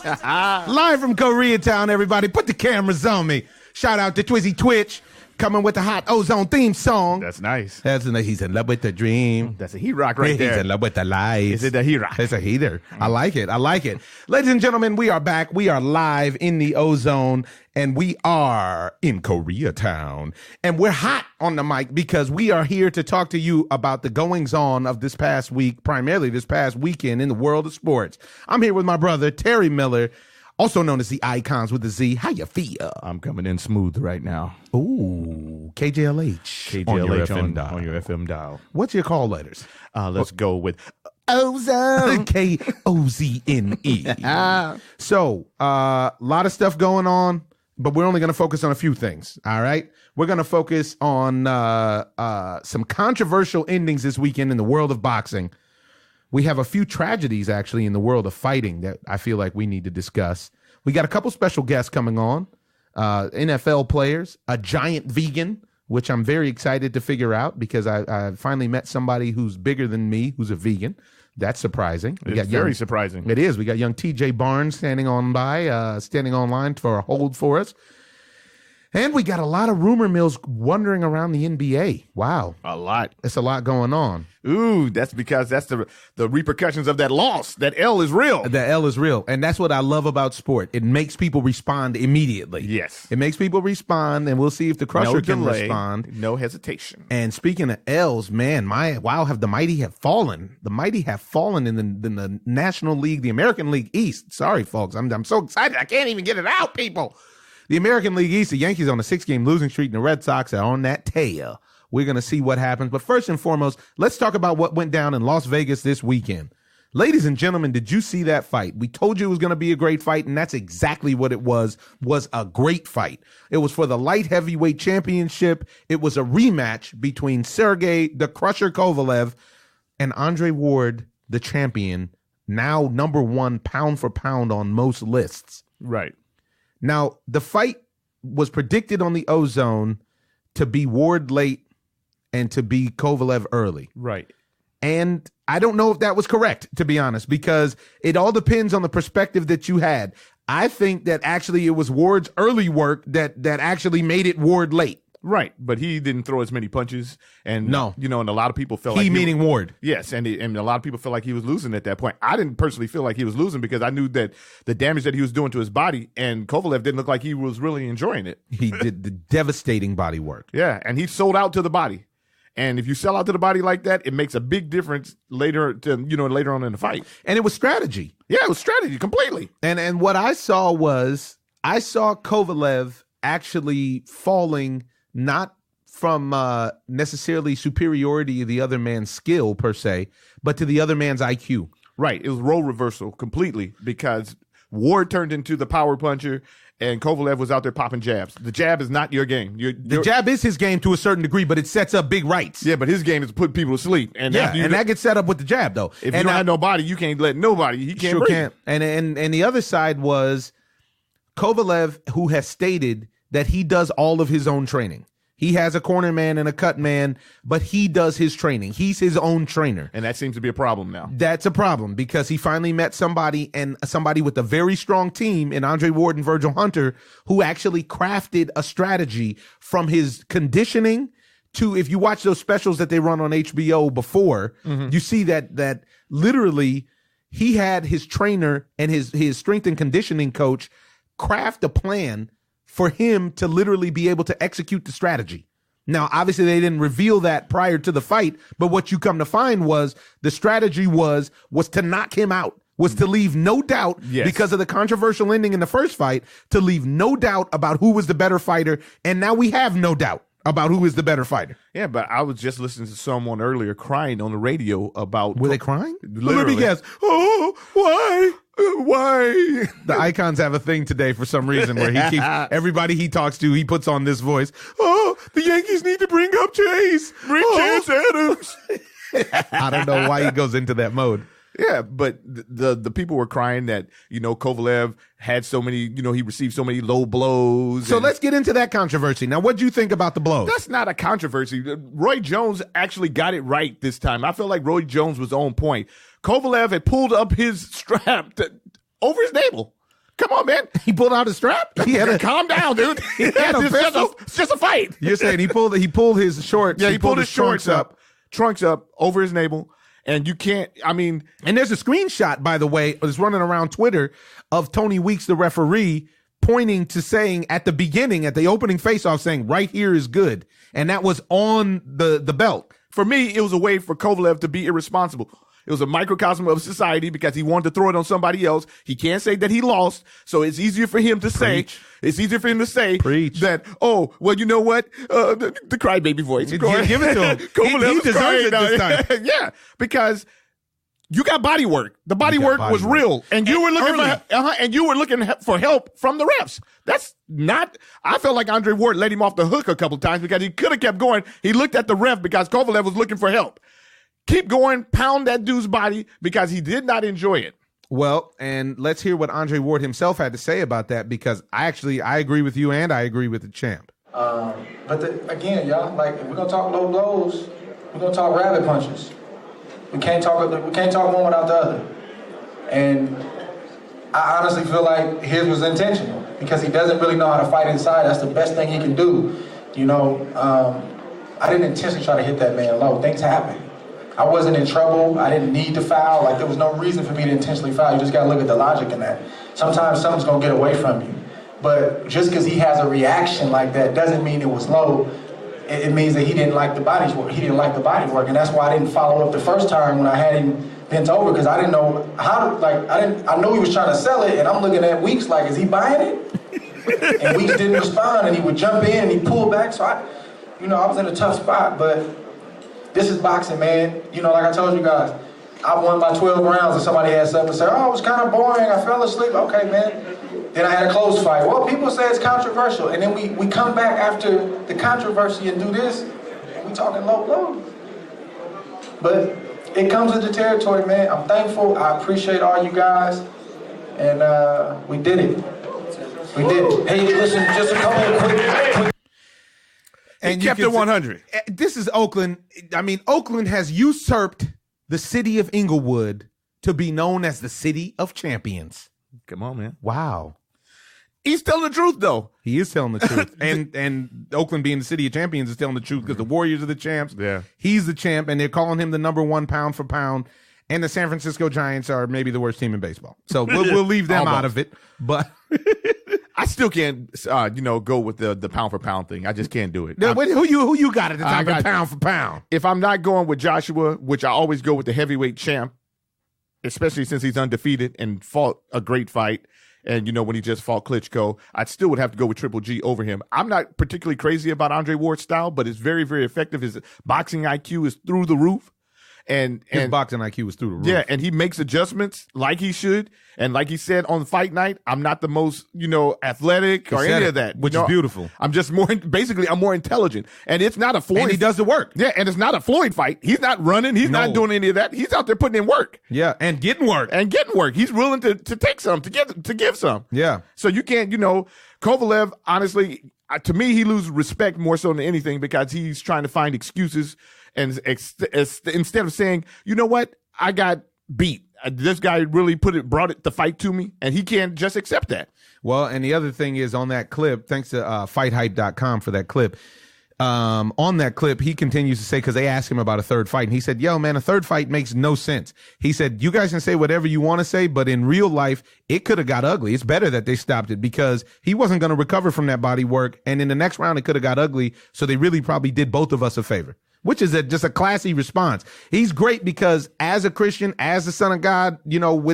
Live from Koreatown, everybody. Put the cameras on me. Shout out to Twizzy Twitch, coming with the hot Ozone theme song. That's nice. He's in love with the dream. That's a heat rock right there. He's in love with the lights. Is it a heat rock? It's a heater. I like it. Ladies and gentlemen, we are back. We are live in the Ozone, and we are in Koreatown. And we're hot on the mic because we are here to talk to you about the goings-on of this past week, primarily this past weekend in the world of sports. I'm here with my brother, Terry Miller, also known as the Icons with the Z. How you feel? I'm coming in smooth right now. Ooh, KJLH. KJLH on your FM dial. What's your call letters? Let's go with Ozone. KOZNE. So, a lot of stuff going on, but we're only going to focus on a few things, all right? We're going to focus on some controversial endings this weekend in the world of boxing. We have a few tragedies, actually, in the world of fighting that I feel like we need to discuss. We got a couple special guests coming on, NFL players, a giant vegan, which I'm very excited to figure out because I finally met somebody who's bigger than me who's a vegan. That's surprising. It's very surprising. It is. We got young TJ Barnes standing online for a hold for us. And we got a lot of rumor mills wandering around the NBA. Wow. A lot. It's a lot going on. Ooh, that's because that's the repercussions of that loss. That L is real. The L is real. And that's what I love about sport. It makes people respond immediately. Yes. It makes people respond, and we'll see if the Crusher can respond. No hesitation. And speaking of L's, man, have the mighty have fallen. The mighty have fallen in the National League, the American League East. Sorry, folks. I'm so excited. I can't even get it out, people. The American League East, the Yankees on a 6-game losing streak, and the Red Sox are on that tail. We're going to see what happens. But first and foremost, let's talk about what went down in Las Vegas this weekend. Ladies and gentlemen, did you see that fight? We told you it was going to be a great fight, and that's exactly what it was a great fight. It was for the light heavyweight championship. It was a rematch between Sergey the Crusher Kovalev and Andre Ward, the champion, now number one pound for pound on most lists. Right. Now, the fight was predicted on the Ozone to be Ward late and to be Kovalev early. Right. And I don't know if that was correct, to be honest, because it all depends on the perspective that you had. I think that actually it was Ward's early work that actually made it Ward late. Right, but he didn't throw as many punches, and no, and a lot of people felt he meaning Ward. Yes, and a lot of people felt like he was losing at that point. I didn't personally feel like he was losing because I knew that the damage that he was doing to his body, and Kovalev didn't look like he was really enjoying it. He did the devastating body work. Yeah, and he sold out to the body, and if you sell out to the body like that, it makes a big difference later on in the fight. And it was strategy. Yeah, it was strategy completely. And what I saw Kovalev actually falling. Not from necessarily superiority of the other man's skill per se, but to the other man's IQ. Right. It was role reversal completely because Ward turned into the power puncher and Kovalev was out there popping jabs. The jab is not your game. The jab is his game to a certain degree, but it sets up big rights. Yeah, but his game is to put people to sleep. And that gets set up with the jab, though. If you don't have nobody, you can't let nobody. He can't break. And the other side was Kovalev, who has stated that he does all of his own training. He has a corner man and a cut man, but he does his training. He's his own trainer. And that seems to be a problem now. That's a problem because he finally met somebody with a very strong team in Andre Ward and Virgil Hunter who actually crafted a strategy from his conditioning to, if you watch those specials that they run on HBO before, you see that literally he had his trainer and his strength and conditioning coach craft a plan for him to literally be able to execute the strategy. Now, obviously, they didn't reveal that prior to the fight, but what you come to find was the strategy was to knock him out, was to leave no doubt, because of the controversial ending in the first fight, to leave no doubt about who was the better fighter, and now we have no doubt about who is the better fighter. Yeah, but I was just listening to someone earlier crying on the radio about... Were they crying? Literally. Let me guess. Oh, why? Why? The Icons have a thing today for some reason where he keeps everybody he talks to, he puts on this voice. Oh, the Yankees need to bring up Chase. Bring Chase Adams. I don't know why he goes into that mode. Yeah, but the people were crying that, Kovalev had so many, he received so many low blows. So let's get into that controversy. Now, what do you think about the blows? That's not a controversy. Roy Jones actually got it right this time. I felt like Roy Jones was on point. Kovalev had pulled up his strap over his navel. Come on, man. He pulled out his strap. He had Calm down, dude. It's just a fight. You're saying he pulled his shorts. Yeah, he pulled his trunks up over his navel. And you can't, and there's a screenshot, by the way, that's running around Twitter of Tony Weeks, the referee, pointing to saying at the beginning, at the opening faceoff, saying right here is good. And that was on the belt. For me, it was a way for Kovalev to be irresponsible. It was a microcosm of society because he wanted to throw it on somebody else. He can't say that he lost, so it's easier for him to say that, oh, well, you know what? The crybaby voice. Give it to him. He deserves it this time. Yeah, because you got body work. The body work was real, and you were looking for help from the refs. That's not. I felt like Andre Ward let him off the hook a couple times because he could have kept going. He looked at the ref because Kovalev was looking for help. Keep going, pound that dude's body because he did not enjoy it. Well, and let's hear what Andre Ward himself had to say about that, because I agree with you and I agree with the champ. Again, y'all, like, if we're gonna talk low blows, we're gonna talk rabbit punches. We can't talk one without the other. And I honestly feel like his was intentional because he doesn't really know how to fight inside. That's the best thing he can do. I didn't intentionally try to hit that man low. Things happen. I wasn't in trouble. I didn't need to foul. Like, there was no reason for me to intentionally foul. You just got to look at the logic in that. Sometimes something's going to get away from you. But just because he has a reaction like that doesn't mean it was low. It means that he didn't like the body work. He didn't like the body work. And that's why I didn't follow up the first time when I had him bent over, because I didn't know how to, I know he was trying to sell it, and I'm looking at Weeks like, is he buying it? And Weeks didn't respond, and he would jump in and he pulled back. So I was in a tough spot, but this is boxing, man. Like I told you guys, I won by 12 rounds and somebody had something to say, oh, it was kind of boring, I fell asleep. Okay, man. Then I had a close fight. Well, people say it's controversial. And then we come back after the controversy and do this, and we talking low blow. But it comes with the territory, man. I'm thankful. I appreciate all you guys. And we did it. We did it. Hey, listen, just a couple of quick and you kept it 100. This is Oakland. Oakland has usurped the city of Inglewood to be known as the city of champions. Come on, man. Wow. He's telling the truth, though. He is telling the truth. and Oakland being the city of champions is telling the truth because the Warriors are the champs. Yeah. He's the champ, and they're calling him the number one pound for pound. And the San Francisco Giants are maybe the worst team in baseball. So we'll leave them out of it. But I still can't, go with the pound for pound thing. I just can't do it. Who you got at the top of pound for pound? If I'm not going with Joshua, which I always go with the heavyweight champ, especially since he's undefeated and fought a great fight, and when he just fought Klitschko, I still would have to go with Triple G over him. I'm not particularly crazy about Andre Ward's style, but it's very, very effective. His boxing IQ is through the roof. And his boxing IQ was through the roof. Yeah, and he makes adjustments like he should. And like he said on fight night, I'm not the most, athletic or any of that. Which is beautiful. I'm just I'm more intelligent. And it's not a Floyd. And he does the work. Yeah, and it's not a Floyd fight. He's not running. He's not doing any of that. He's out there putting in work. Yeah, and getting work. He's willing to take some, to give some. Yeah. So you can't, Kovalev, honestly, to me, he loses respect more so than anything because he's trying to find excuses. And instead of saying, you know what, I got beat. This guy really brought the fight to me, and he can't just accept that. Well, and the other thing is on that clip, thanks to FightHype.com for that clip. On that clip, he continues to say, because they asked him about a third fight, and he said, yo, man, a third fight makes no sense. He said, you guys can say whatever you want to say, but in real life, it could have got ugly. It's better that they stopped it because he wasn't going to recover from that body work, and in the next round, it could have got ugly, so they really probably did both of us a favor. Which is just a classy response. He's great because as a Christian, as the son of God,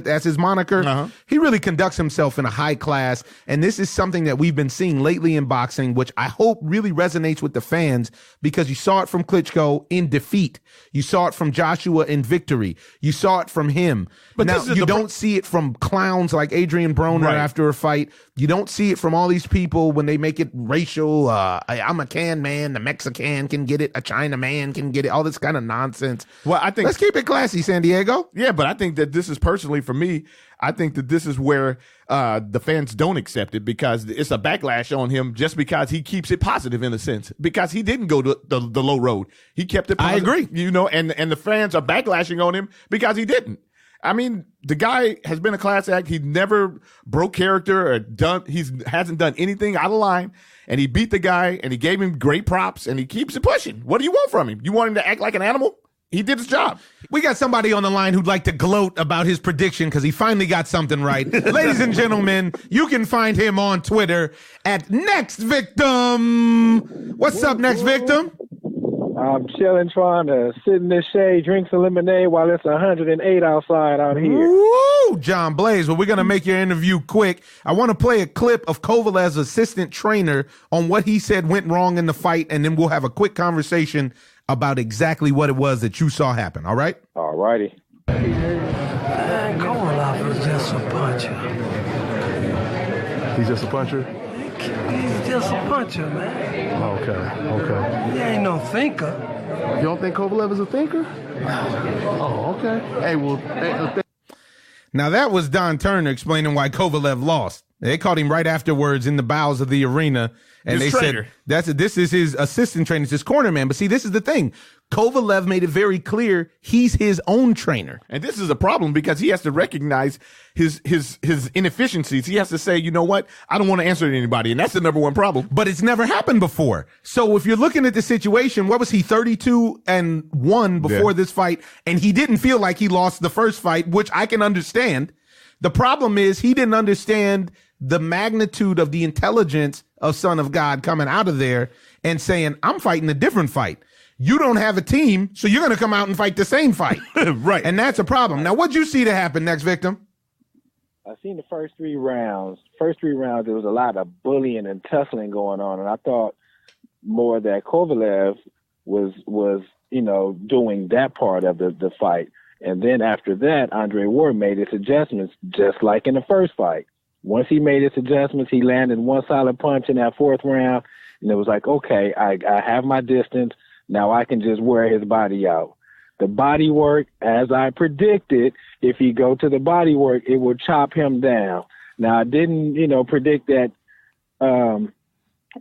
as his moniker, he really conducts himself in a high class. And this is something that we've been seeing lately in boxing, which I hope really resonates with the fans because you saw it from Klitschko in defeat. You saw it from Joshua in victory. You saw it from him. But now you don't see it from clowns like Adrian Broner after a fight. You don't see it from all these people when they make it racial. I'm a can man. The Mexican can get it. A China man can get it. All this kind of nonsense. Well, I think let's keep it classy, San Diego. Yeah, but I think that this is personally for me. I think that this is where the fans don't accept it because it's a backlash on him just because he keeps it positive in a sense because he didn't go to the low road. He kept it positive. I agree. And the fans are backlashing on him because he didn't. I mean, the guy has been a class act. He never broke character or hasn't done anything out of line. And he beat the guy and he gave him great props and he keeps it pushing. What do you want from him? You want him to act like an animal? He did his job. We got somebody on the line who'd like to gloat about his prediction because he finally got something right. Ladies and gentlemen, you can find him on Twitter at Next Victim. What's up, Next Victim? I'm chilling, trying to sit in this shade, drink some lemonade while it's 108 outside out here. Woo, John Blaze. Well, we're going to make your interview quick. I want to play a clip of Kovalev's assistant trainer on what he said went wrong in the fight, and then we'll have a quick conversation about exactly what it was that you saw happen. All right? All righty. Man, Kovalev is just a puncher. He's just a puncher? He's just a puncher, man. Okay. He ain't no thinker. You don't think Kovalev is a thinker? Oh, okay. Hey, well, Now, that was Don Turner explaining why Kovalev lost. They caught him right afterwards in the bowels of the arena. And His they trainer. said, this is his assistant trainer, it's his corner man. But see, this is the thing. Kovalev made it very clear he's his own trainer. And this is a problem because he has to recognize his inefficiencies. He has to say, you know what? I don't want to answer to anybody. And that's the number one problem. But it's never happened before. So if you're looking at the situation, what was he, 32-1 before this fight? And he didn't feel like he lost the first fight, which I can understand. The problem is he didn't understand the magnitude of the intelligence of Son of God coming out of there and saying, I'm fighting a different fight. You don't have a team, so you're going to come out and fight the same fight. Right. And that's a problem. Now, what'd you see to happen, Next Victim? I seen the first three rounds. There was a lot of bullying and tussling going on, and I thought more that Kovalev was doing that part of the fight. And then after that, Andre Ward made his adjustments, just like in the first fight. Once he made his adjustments, he landed one solid punch in that fourth round, and it was like, okay, I have my distance. Now I can just wear his body out. The body work, as I predicted, if he go to the body work, it will chop him down. Now I didn't, predict that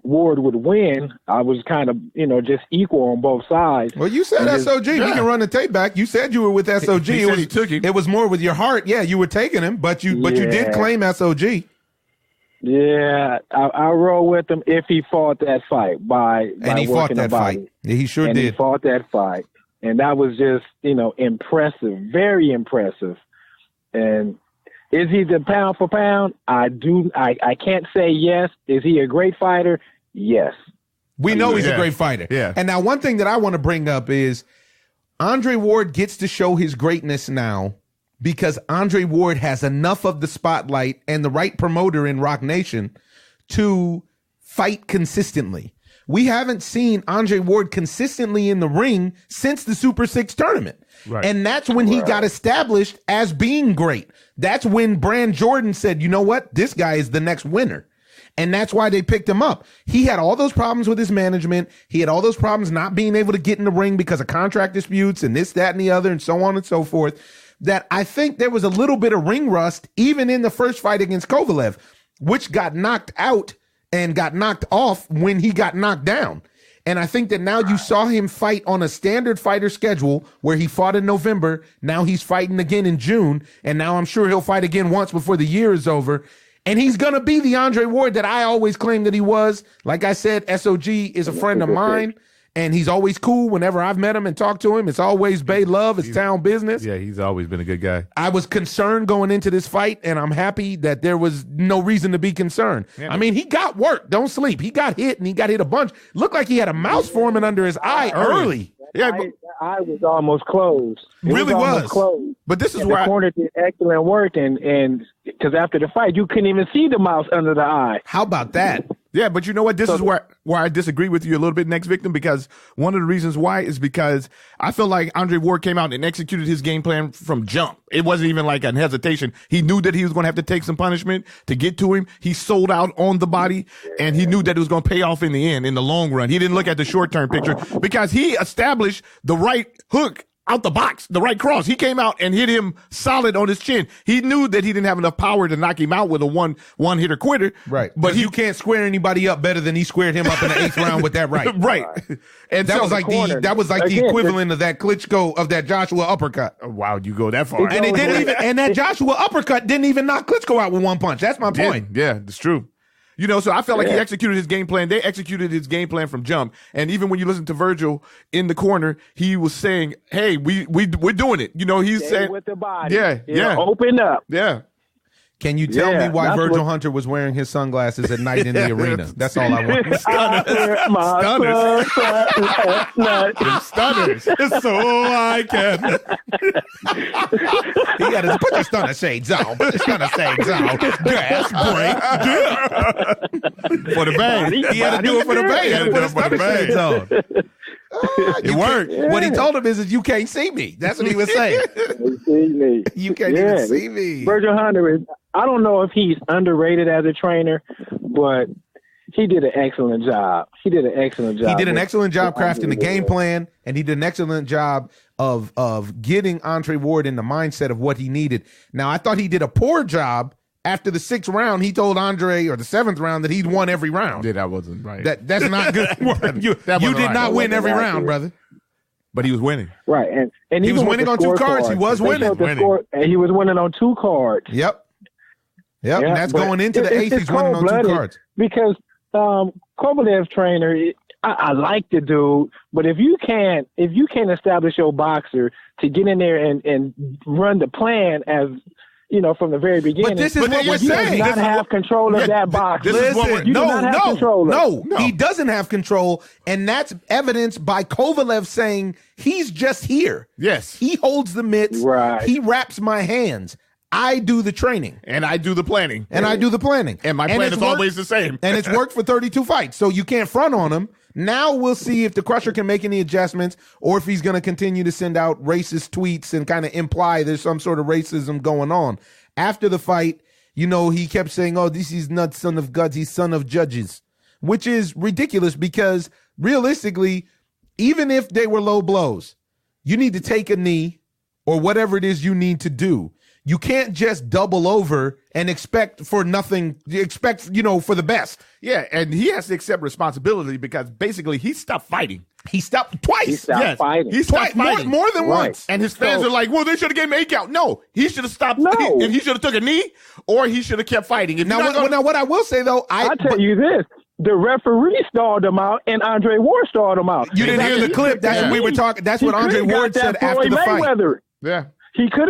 Ward would win. I was kind of, just equal on both sides. Well, you said SOG. We can run the tape back. You said you were with SOG. He took him. It was more with your heart. Yeah, you were taking him, but you did claim SOG. Yeah, I roll with him if he fought that fight and he fought that fight. He sure did. He fought that fight, and that was just impressive, very impressive. And is he the pound for pound? I can't say yes. Is he a great fighter? Yes. We know he's a great fighter. Yeah. And now one thing that I want to bring up is Andre Ward gets to show his greatness now because Andre Ward has enough of the spotlight and the right promoter in Rock Nation to fight consistently. We haven't seen Andre Ward consistently in the ring since the Super 6 tournament. Right. And that's when he got established as being great. That's when Brand Jordan said, you know what? This guy is the next winner. And that's why they picked him up. He had all those problems with his management. He had all those problems not being able to get in the ring because of contract disputes and this, that, and the other, and so on and so forth. That I think there was a little bit of ring rust even in the first fight against Kovalev, which got knocked out and got knocked off when he got knocked down. And I think that now you saw him fight on a standard fighter schedule where he fought in November. Now he's fighting again in June. And now I'm sure he'll fight again once before the year is over. And he's going to be the Andre Ward that I always claimed that he was. Like I said, SOG is a friend of mine. And he's always cool whenever I've met him and talked to him. It's always Bay love. It's town business. Yeah, he's always been a good guy. I was concerned going into this fight, and I'm happy that there was no reason to be concerned. Yeah. I mean, he got work. Don't sleep. He got hit, and he got hit a bunch. Looked like he had a mouse forming under his eye early. Yeah, the eye was almost closed. It really was. Closed. But this is where the corner did excellent work, and because after the fight, you couldn't even see the mouse under the eye. How about that? Yeah, but you know what? This is where I disagree with you a little bit, Next Victim, because one of the reasons why is because I feel like Andre Ward came out and executed his game plan from jump. It wasn't even like a hesitation. He knew that he was going to have to take some punishment to get to him. He sold out on the body, and he knew that it was going to pay off in the end, in the long run. He didn't look at the short-term picture because he established the right hook out the box, the right cross. He came out and hit him solid on his chin. He knew that he didn't have enough power to knock him out with a one hitter quitter. Right. But you can't square anybody up better than he squared him up in the 8th round with that right. Right. And that so was like the equivalent of that Klitschko of that Joshua uppercut. Wow, you go that far. And it didn't even and that Joshua uppercut didn't even knock Klitschko out with one punch. That's my point. Yeah, that's true. You know, so I felt like he executed his game plan. They executed his game plan from jump. And even when you listen to Virgil in the corner, he was saying, "Hey, we're doing it." You know, he's saying with the body. Yeah. Open up. Yeah. Can you tell me why Virgil Hunter was wearing his sunglasses at night in the arena? That's all I want. Stunners. So I can. He got to put your stunner shades on. Put your stunner shades on. Gas, break, for the bang. He had to do it for the bang. He had to put his stunner shades on. It worked. What he told him is you can't see me. That's what he was saying. You can't even see me. Virgil Hunter I don't know if he's underrated as a trainer, but he did an excellent job. He did an excellent job crafting the game plan, and he did an excellent job of getting Andre Ward in the mindset of what he needed. Now, I thought he did a poor job. After the 6th round, he told Andre, or the 7th round, that he'd won every round. Yeah, that wasn't right. That's not good work. You did not win every round, brother. But he was winning. Right. And he was winning on 2 cards. He was winning. And he was winning on 2 cards. Yep, and that's going into the 8th. He's winning on 2 cards. Because Kovalev's trainer, I like the dude, but if you can't establish your boxer to get in there and run the plan as from the very beginning. But this is what we're saying. He does not have control of that box. No, he doesn't have control, and that's evidenced by Kovalev saying he's just here. Yes. He holds the mitts. Right. He wraps my hands. I do the training. And I do the planning. And my plan is always the same. And it's worked for 32 fights, so you can't front on him. Now we'll see if the Crusher can make any adjustments or if he's going to continue to send out racist tweets and kind of imply there's some sort of racism going on. After the fight, he kept saying, "Oh, this is not son of gods, he's son of judges," which is ridiculous because realistically, even if they were low blows, you need to take a knee or whatever it is you need to do. You can't just double over and expect for nothing. Expect, for the best. Yeah, and he has to accept responsibility because basically he stopped fighting. He stopped twice. He stopped fighting. He stopped fighting. More than once. And his fans are like, well, they should have gave him an 8 count. No, he should have stopped. No. He should have took a knee or he should have kept fighting. Now, what I will say, though, I'll tell you this. The referee stalled him out, and Andre Ward stalled him out. You didn't hear the clip. That's what we were talking. That's what Andre Ward said after the fight. Yeah. He could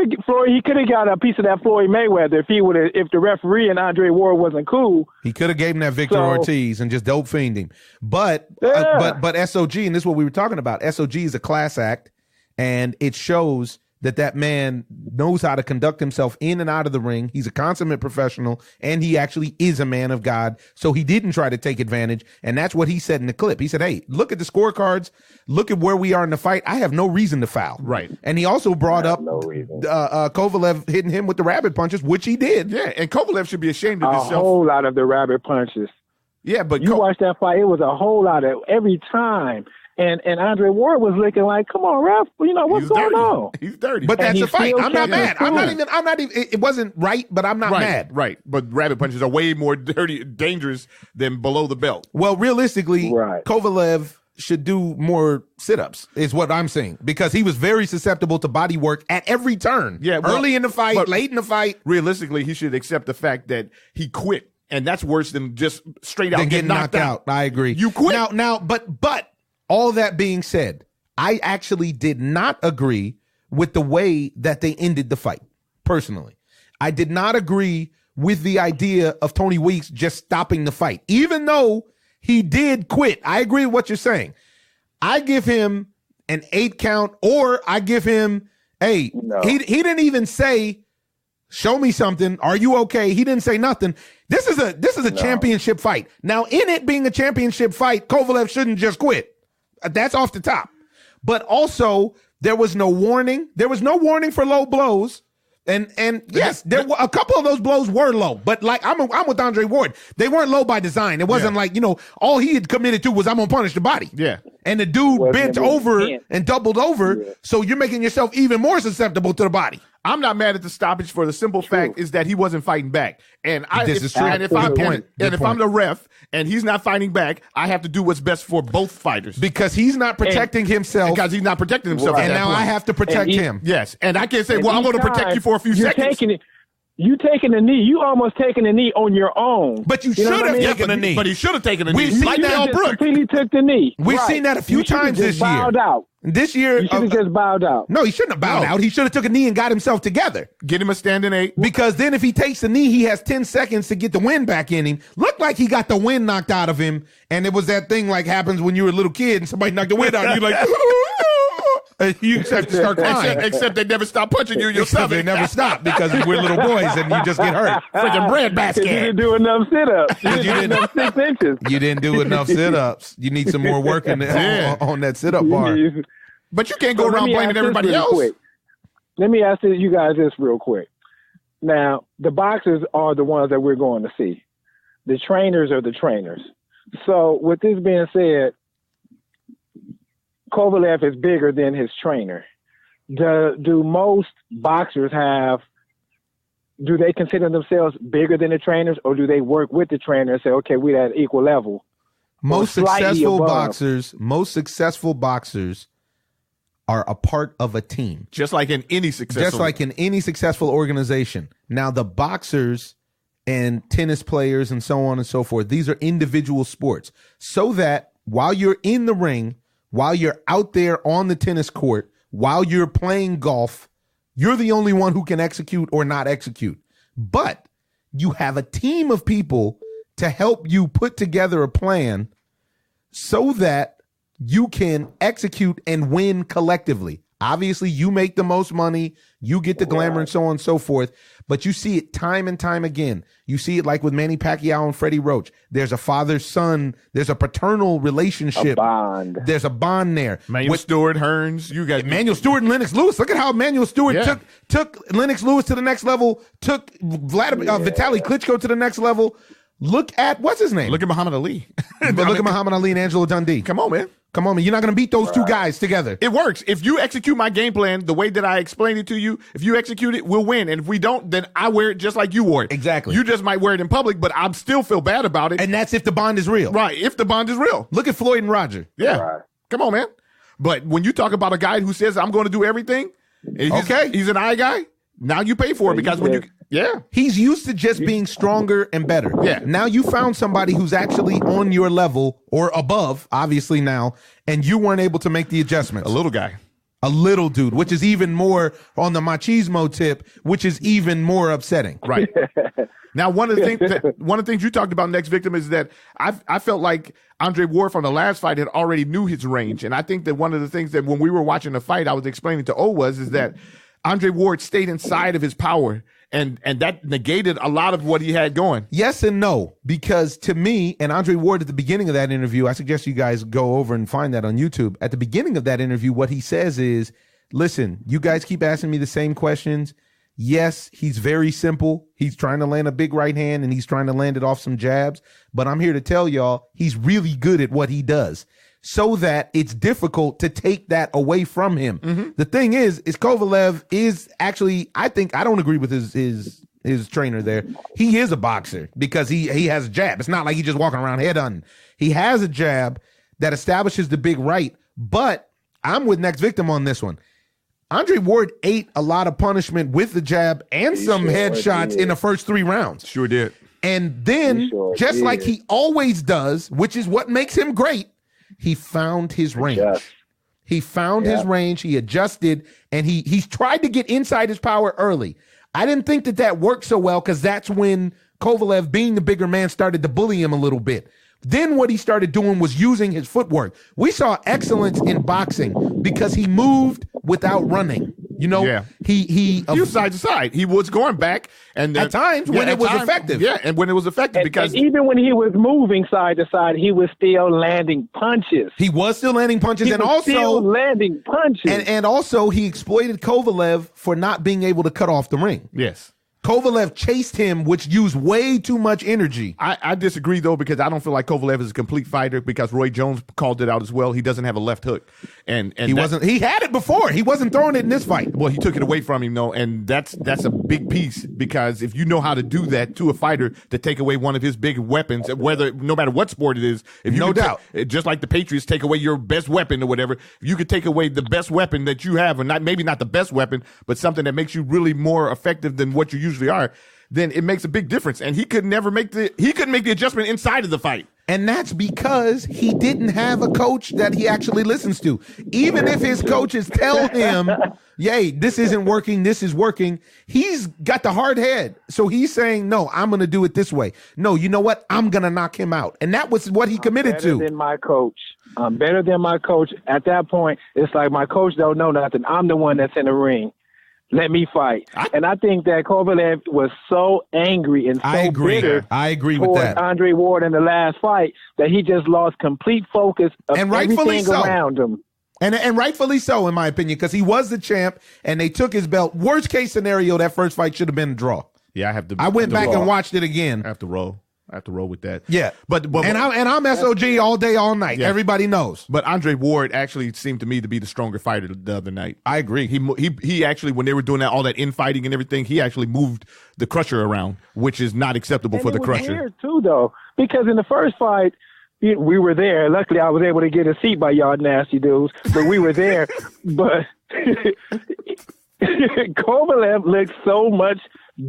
have got a piece of that Floyd Mayweather if the referee and Andre Ward wasn't cool. He could have gave him that Victor Ortiz and just dope fiend him. But SOG, and this is what we were talking about. SOG is a class act, and it shows that man knows how to conduct himself in and out of the ring. He's a consummate professional, and he actually is a man of God. So he didn't try to take advantage, and that's what he said in the clip. He said, "Hey, look at the scorecards. Look at where we are in the fight. I have no reason to foul." Right. And he also brought up Kovalev hitting him with the rabbit punches, which he did. Yeah, and Kovalev should be ashamed of himself. A whole lot of the rabbit punches. Yeah, but you watch that fight, it was a whole lot of every time. And Andre Ward was looking like, "Come on, ref, what's going on?" He's dirty. But that's a fight. I'm not mad. I'm not even. It wasn't right, but I'm not mad. Right. But rabbit punches are way more dangerous than below the belt. Well, realistically, Kovalev should do more sit-ups is what I'm saying, because he was very susceptible to body work at every turn. Yeah, early in the fight, late in the fight. Realistically, he should accept the fact that he quit, and that's worse than just straight out getting knocked out. I agree. You quit now, but. All that being said, I actually did not agree with the way that they ended the fight, personally. I did not agree with the idea of Tony Weeks just stopping the fight, even though he did quit. I agree with what you're saying. I give him an 8 count, or I give him, he didn't even say, "Show me something. Are you okay?" He didn't say nothing. This is a championship fight. Now, in it being a championship fight, Kovalev shouldn't just quit. That's off the top. But also, there was no warning. There was no warning for low blows. And yes, there were a couple of those blows were low. But like I'm with Andre Ward. They weren't low by design. It wasn't like, all he had committed to was I'm gonna punish the body. Yeah. And the dude bent over intent. and doubled over, so you're making yourself even more susceptible to the body. I'm not mad at the stoppage for the simple fact is that he wasn't fighting back. And This is true. And if Good point. Good if point. I'm the ref and he's not fighting back, I have to do what's best for both fighters. Because he's not protecting himself. Because he's not protecting himself. Right. at And that now point. I have to protect him. Yes. And I can't say, And well, I'm each going to protect time you for a few you're seconds. You taking a knee. You almost taking a knee on your own. But you know should what I have mean? taken a knee. But he should have taken a We've knee. seen Like that. Mel You just Brooks. completely took the knee. We've Right. seen that a few You should've times just this year. Bowed out. This year, You should have just bowed out. no, he shouldn't have bowed No. out. He should have took a knee and got himself together. Get him a standing 8. Because then if he takes the knee, he has 10 seconds to get the wind back in him. Looked like he got the wind knocked out of him. And it was that thing like happens when you were a little kid and somebody knocked the wind out of you like, you just have to start crying. Except they never stop punching you in your Except they stomach. never stop because we're little boys and you just get hurt. Freaking bread You basket. didn't do enough sit-ups. You You didn't do didn't. enough 6 inches. You didn't do enough sit-ups. You need some more work on that sit-up bar. But you can't go So let around me blaming ask this everybody real else. quick. Let me ask you guys this real quick. Now, the boxers are the ones that we're going to see. The trainers are the trainers. So, with this being said, Kovalev is bigger than his trainer. Do most boxers do they consider themselves bigger than the trainers, or do they work with the trainer and say, okay, we're at equal level? Most Or slightly successful boxers are a part of a team. Just like in any successful. Just like in any successful organization. Now, the boxers and tennis players and so on and so forth, these are individual sports. So that while you're in the ring, while you're out there on the tennis court, while you're playing golf, you're the only one who can execute or not execute. But you have a team of people to help you put together a plan so that you can execute and win collectively. Obviously, you make the most money, you get the glamour and so on and so forth, but you see it time and time again. You see it like with Manny Pacquiao and Freddie Roach. There's a father-son, there's a paternal relationship. A bond. There's a bond there. Manuel Stewart, Hearns, you got Manuel Stewart and Lennox Lewis. Look at how Manuel Stewart Yeah. took Lennox Lewis to the next level, took Vitaly Klitschko to the next level. Look at, what's his name? Look at Muhammad Ali. But look at Muhammad Ali and Angelo Dundee. Come on, man. Come on, man. You're not going to beat those two guys together. It works. If you execute my game plan the way that I explained it to you, if you execute it, we'll win. And if we don't, then I wear it just like you wore it. Exactly. You just might wear it in public, but I still feel bad about it. And that's if the bond is real. Right. If the bond is real. Look at Floyd and Roger. Yeah. Right. Come on, man. But when you talk about a guy who says, I'm going to do everything, and he's an eye guy, now you pay for it because when you, He's used to just being stronger and better. Yeah. Now you found somebody who's actually on your level or above, obviously now, and you weren't able to make the adjustments. a little guy. A little dude, which is even more on the machismo tip, which is even more upsetting. Right. Now, one of the things you talked about, Next Victim, is that I felt like Andre Ward from the last fight had already knew his range. And I think that one of the things that when we were watching the fight, I was explaining to O is that Andre Ward stayed inside of his power. And that negated a lot of what he had going. Yes and no, because to me, and Andre Ward at the beginning of that interview, I suggest you guys go over and find that on YouTube. At the beginning of that interview, what he says is, listen, you guys keep asking me the same questions. Yes, he's very simple. He's trying to land a big right hand and he's trying to land it off some jabs. But I'm here to tell y'all, he's really good at what he does, so that it's difficult to take that away from him. Mm-hmm. The thing is Kovalev is actually, I don't agree with his trainer there. He is a boxer because he has a jab. It's not like he's just walking around head on. He has a jab that establishes the big right, but I'm with Next Victim on this one. Andre Ward ate a lot of punishment with the jab and some headshots in the first 3 rounds. Sure did. And then, just like he always does, which is what makes him great, he found his range. He found his range. He adjusted, and he's tried to get inside his power early. I didn't think that worked so well because that's when Kovalev, being the bigger man, started to bully him a little bit. Then what he started doing was using his footwork. We saw excellence in boxing because he moved without running. You know, he was side to side. He was going back, and at times when it was effective. Yeah, and when it was effective, because and even when he was moving side to side, he was still landing punches. He was still landing punches, and also still landing punches. And also he exploited Kovalev for not being able to cut off the ring. Yes. Kovalev chased him, which used way too much energy. I disagree, though, because I don't feel like Kovalev is a complete fighter because Roy Jones called it out as well. He doesn't have a left hook. And he had it before. He wasn't throwing it in this fight. Well, he took it away from him, though, and that's a big piece because if you know how to do that to a fighter to take away one of his big weapons, no matter what sport it is, if you no doubt, just like the Patriots take away your best weapon or whatever, if you could take away the best weapon that you have, or maybe not the best weapon, but something that makes you really more effective than what you usually are, then it makes a big difference. And he couldn't make the adjustment inside of the fight. And that's because he didn't have a coach that he actually listens to. Even if his coaches tell him, yay, this isn't working, this is working, he's got the hard head. So he's saying, no, I'm going to do it this way. No, you know what? I'm going to knock him out. And that was what he committed to. I'm better than my coach. I'm better than my coach. At that point, it's like my coach don't know nothing. I'm the one that's in the ring. Let me fight. And I think that Kovalev was so angry and so bitter. I agree with that. Andre Ward in the last fight that he just lost complete focus of everything around him. And rightfully so, in my opinion, because he was the champ and they took his belt. Worst case scenario, that first fight should have been a draw. Yeah, I went back and watched it again. I have to roll with that. Yeah, but I'm SOG all day, all night. Yeah. Everybody knows. But Andre Ward actually seemed to me to be the stronger fighter the other night. I agree. He actually, when they were doing all that infighting and everything, he actually moved the Crusher around, which is not acceptable for the Crusher. Weird too, though, because in the first fight, we were there. Luckily, I was able to get a seat by y'all nasty dudes, but we were there. But Kovalev looked so much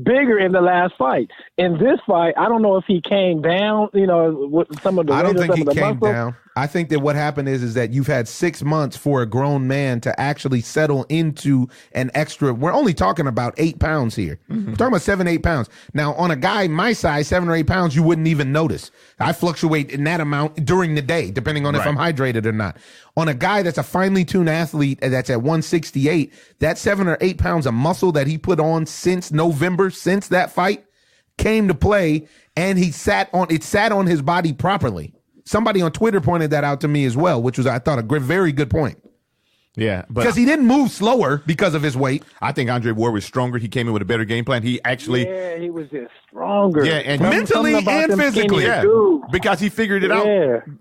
bigger in the last fight. In this fight, I don't know if he came down, with some of the. I don't think he came down. I think that what happened is that you've had 6 months for a grown man to actually settle into an extra. We're only talking about 8 pounds here. Mm-hmm. We're talking about 7, 8 pounds. Now, on a guy my size, 7 or 8 pounds, you wouldn't even notice. I fluctuate in that amount during the day, depending on if I'm hydrated or not. On a guy that's a finely tuned athlete that's at 168, that 7 or 8 pounds of muscle that he put on since November, since that fight, came to play, and it sat on his body properly. Somebody on Twitter pointed that out to me as well, which was, I thought, a very good point. Yeah. Because he didn't move slower because of his weight. I think Andre Ward was stronger. He came in with a better game plan. He actually... Yeah, he was just stronger. Yeah, and mentally and physically. Yeah, because he figured it out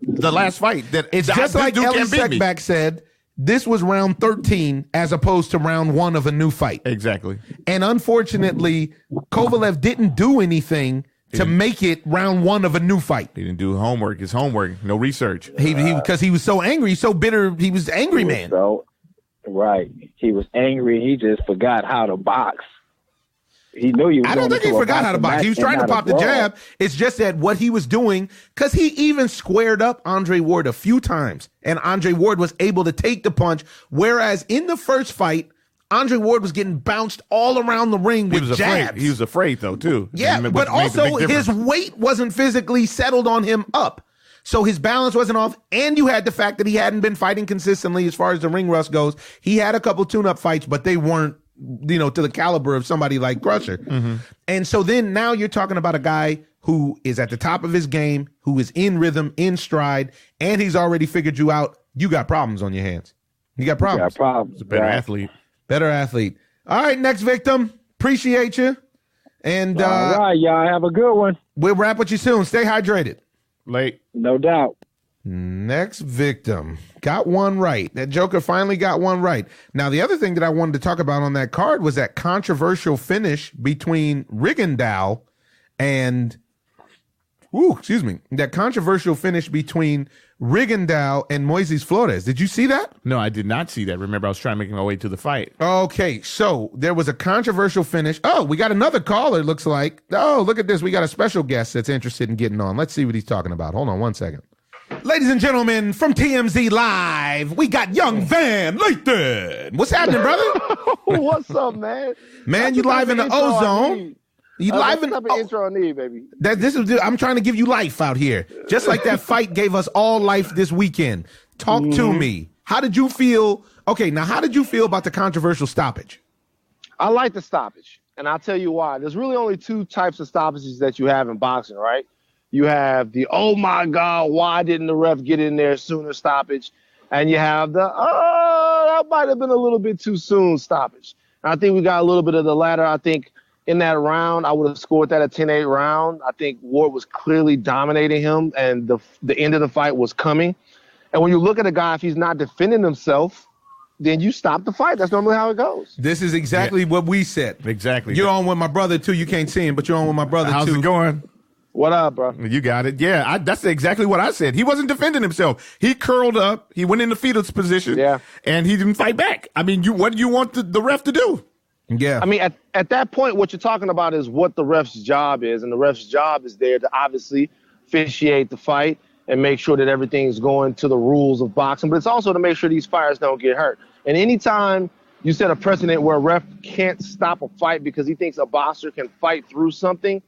the last fight. That it's just like Ellie Seckbach said, this was round 13 as opposed to round 1 of a new fight. Exactly. And unfortunately, Kovalev didn't do anything to make it round 1 of a new fight. He didn't do his homework, no research. Because he was so angry, so bitter. He was angry man. Right. He was angry. He just forgot how to box. He knew he was. I don't think he forgot how to box. He was trying to pop the jab. It's just that what he was doing, because he even squared up Andre Ward a few times, and Andre Ward was able to take the punch. Whereas in the first fight, Andre Ward was getting bounced all around the ring with jabs. He was afraid, though, too. Yeah, but also his weight wasn't physically settled on him up. So his balance wasn't off. And you had the fact that he hadn't been fighting consistently as far as the ring rust goes. He had a couple tune-up fights, but they weren't, to the caliber of somebody like Crusher. Mm-hmm. And so then now you're talking about a guy who is at the top of his game, who is in rhythm, in stride, and he's already figured you out. You got problems on your hands. You got problems. He's a better athlete. Better athlete. All right, next victim. Appreciate you. And all right, y'all have a good one. We'll wrap with you soon. Stay hydrated. Late. No doubt. Next victim. Got one right. That Joker finally got one right. Now, the other thing that I wanted to talk about on that card was that controversial finish between Rigondeaux and that controversial finish between Rigondeaux and Moises Flores. Did you see that? No, I did not see that. Remember, I was trying to make my way to the fight. Okay, so there was a controversial finish. Oh, we got another caller, it looks like. Oh, look at this. We got a special guest that's interested in getting on. Let's see what he's talking about. Hold on one second. Ladies and gentlemen, from TMZ Live, we got Young Van Lathan. What's happening, brother? What's up, man? Man, you live in the OZone. You live in the intro I need, baby. I'm trying to give you life out here. Just like that fight gave us all life this weekend. Talk to me. How did you feel? Okay, now how did you feel about the controversial stoppage? I like the stoppage, and I'll tell you why. There's really only 2 types of stoppages that you have in boxing, right? You have the, oh my God, why didn't the ref get in there sooner stoppage? And you have the, that might have been a little bit too soon stoppage. And I think we got a little bit of the latter. I think in that round. I would have scored that a 10-8 round. I think Ward was clearly dominating him, and the end of the fight was coming. And when you look at a guy, if he's not defending himself, then you stop the fight. That's normally how it goes. This is exactly what we said. Exactly. You're on with my brother, too. You can't see him, but you're on with my brother, How's too. it going? What up, bro? You got it. Yeah, that's exactly what I said. He wasn't defending himself. He curled up. He went in the fetal position. Yeah. And he didn't fight back. I mean, what do you want the ref to do? Yeah. I mean, at that point, what you're talking about is what the ref's job is. And the ref's job is there to obviously officiate the fight and make sure that everything's going to the rules of boxing. But it's also to make sure these fighters don't get hurt. And anytime you set a precedent where a ref can't stop a fight because he thinks a boxer can fight through something,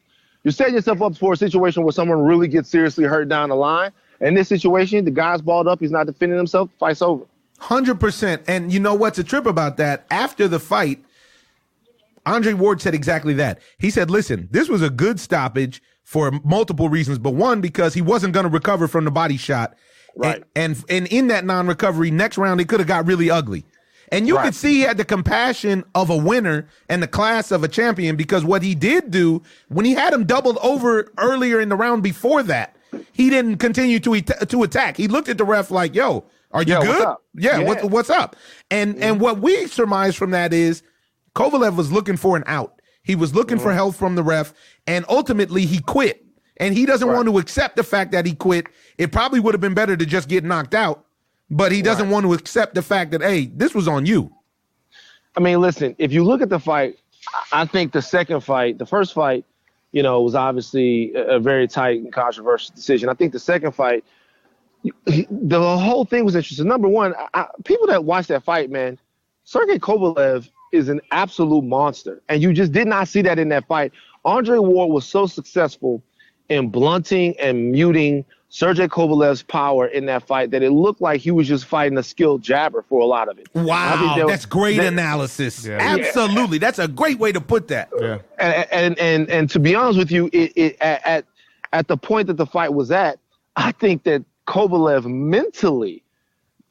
you're setting yourself up for a situation where someone really gets seriously hurt down the line. In this situation, the guy's balled up. He's not defending himself. Fight's over. 100%. And you know what's a trip about that? After the fight, Andre Ward said exactly that. He said, listen, this was a good stoppage for multiple reasons, but one, because he wasn't going to recover from the body shot. Right. And in that non-recovery, next round, it could have got really ugly. And you could see he had the compassion of a winner and the class of a champion, because what he did do, when he had him doubled over earlier in the round before that, he didn't continue to attack. He looked at the ref like, yo, are you good? What's up? Yeah. What's up? And what we surmise from that is Kovalev was looking for an out. He was looking for help from the ref, and ultimately he quit. And he doesn't want to accept the fact that he quit. It probably would have been better to just get knocked out, but he doesn't want to accept the fact that, hey, this was on you. I mean, listen, if you look at the fight, I think the first fight, was obviously a very tight and controversial decision. I think the second fight, the whole thing was interesting. Number one, people that watch that fight, man, Sergey Kovalev is an absolute monster. And you just did not see that in that fight. Andre Ward was so successful in blunting and muting Sergey Kovalev's power in that fight that it looked like he was just fighting a skilled jabber for a lot of it. Wow, that's great analysis. Yeah. Absolutely. That's a great way to put that. Yeah. And to be honest with you, at the point that the fight was at, I think that Kovalev mentally,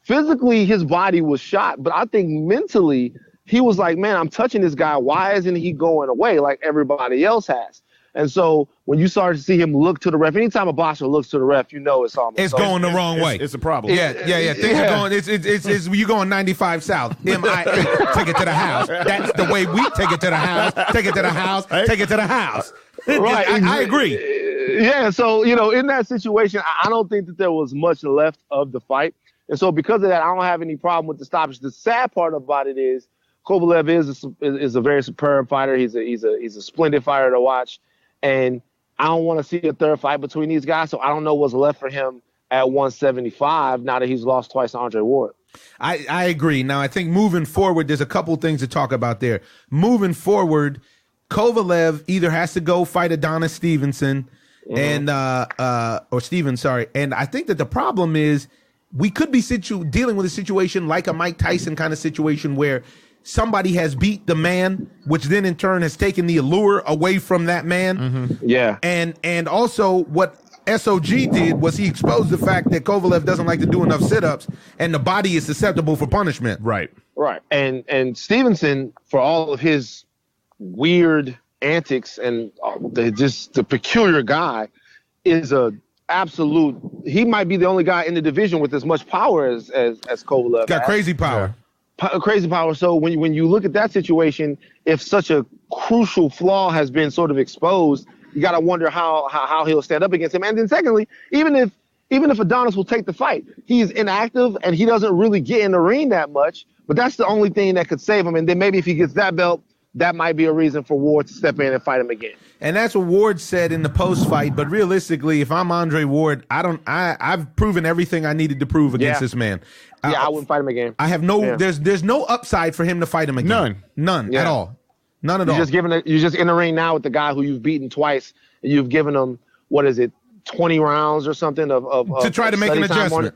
physically, his body was shot, but I think mentally he was like, man, I'm touching this guy. Why isn't he going away like everybody else has? And so when you started to see him look to the ref, anytime a boxer looks to the ref, it's almost it's going the wrong way. It's a problem. Yeah. Things are going. It's you going 95 south. MIA. Take it to the house. That's the way we take it to the house. Take it to the house. Take it to the house. Right. I agree. Yeah. So in that situation, I don't think that there was much left of the fight, and so because of that, I don't have any problem with the stoppage. The sad part about it is Kovalev is a very superb fighter. He's a splendid fighter to watch. And I don't want to see a third fight between these guys, so I don't know what's left for him at 175 now that he's lost twice to Andre Ward. I agree. Now, I think moving forward, there's a couple things to talk about there. Moving forward, Kovalev either has to go fight Adonis Stevenson and Stevens, sorry. And I think that the problem is we could be dealing with a situation like a Mike Tyson kind of situation where somebody has beat the man, which then in turn has taken the allure away from that man. Mm-hmm. Yeah. And also what SOG did was he exposed the fact that Kovalev doesn't like to do enough sit-ups and the body is susceptible for punishment. Right. Right. And Stevenson, for all of his weird antics and the peculiar guy, is he might be the only guy in the division with as much power as Kovalev. Got crazy power. Yeah. Crazy power. So when you look at that situation, if such a crucial flaw has been sort of exposed, you got to wonder how he'll stand up against him. And then secondly, even if Adonis will take the fight, he's inactive and he doesn't really get in the ring that much. But that's the only thing that could save him. And then maybe if he gets that belt, that might be a reason for Ward to step in and fight him again. And that's what Ward said in the post fight. But realistically, if I'm Andre Ward, I've proven everything I needed to prove against this man. I wouldn't fight him again. I have there's no upside for him to fight him again. None at all. None at all. You're just in the ring now with the guy who you've beaten twice, and you've given him 20 rounds or something to try to make an adjustment.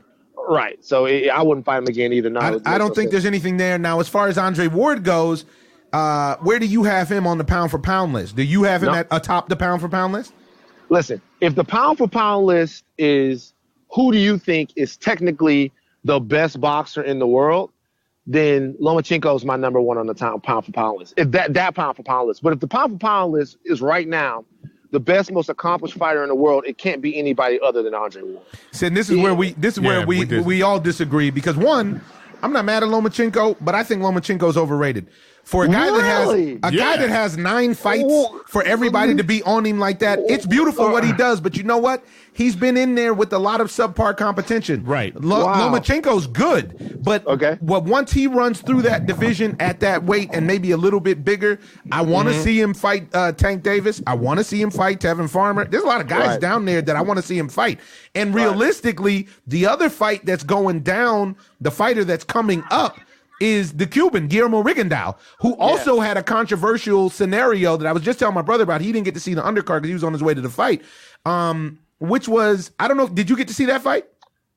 Right. So I wouldn't fight him again either. No, I don't think there's anything there. Now, as far as Andre Ward goes, where do you have him on the pound for pound list? Do you have him atop the pound for pound list? Listen, if the pound for pound list is who do you think is technically the best boxer in the world, then Lomachenko is my number one on the pound for pound list. If that pound for pound list, but if the pound for pound list is right now the best, most accomplished fighter in the world, it can't be anybody other than Andre Ward. So this is where we all disagree, because one, I'm not mad at Lomachenko, but I think Lomachenko's overrated. For a guy that has 9 fights, for everybody to be on him like that, it's beautiful what he does. But you know what? He's been in there with a lot of subpar competition. Right. Lomachenko's good, but once he runs through that division at that weight and maybe a little bit bigger, I want to see him fight Tank Davis. I want to see him fight Tevin Farmer. There's a lot of guys down there that I want to see him fight. And realistically, the other fight that's going down, the fighter that's coming up, is the Cuban, Guillermo Rigondeaux, who also had a controversial scenario that I was just telling my brother about. He didn't get to see the undercard because he was on his way to the fight, which was, I don't know, did you get to see that fight?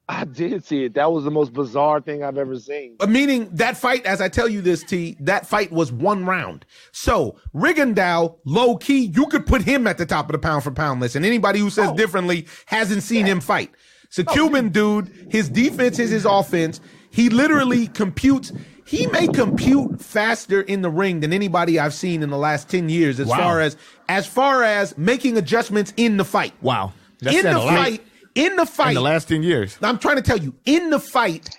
I did see it. That was the most bizarre thing I've ever seen. Meaning that fight, as I tell you this, T, that fight was 1 round. So Rigondeaux, low key, you could put him at the top of the pound for pound list, and anybody who says differently hasn't seen him fight. So Cuban dude, his defense is his offense. He literally computes. He may compute faster in the ring than anybody I've seen in the last 10 years as far as making adjustments in the fight. Wow. In the fight. In the last 10 years. I'm trying to tell you, in the fight,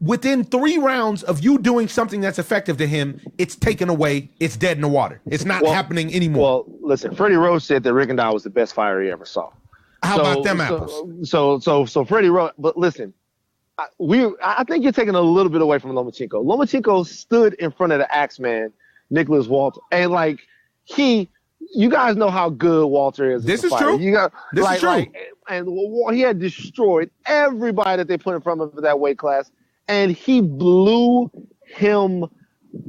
within 3 rounds of you doing something that's effective to him, it's taken away. It's dead in the water. It's not happening anymore. Well, listen, Freddie Roach said that Rigondeaux was the best fighter he ever saw. How about them apples? So Freddie Roach, but listen, I think you're taking a little bit away from Lomachenko. Lomachenko stood in front of the Axeman, Nicholas Walter, and you guys know how good Walter is. This is true. This is true. And he had destroyed everybody that they put in front of that weight class, and he blew him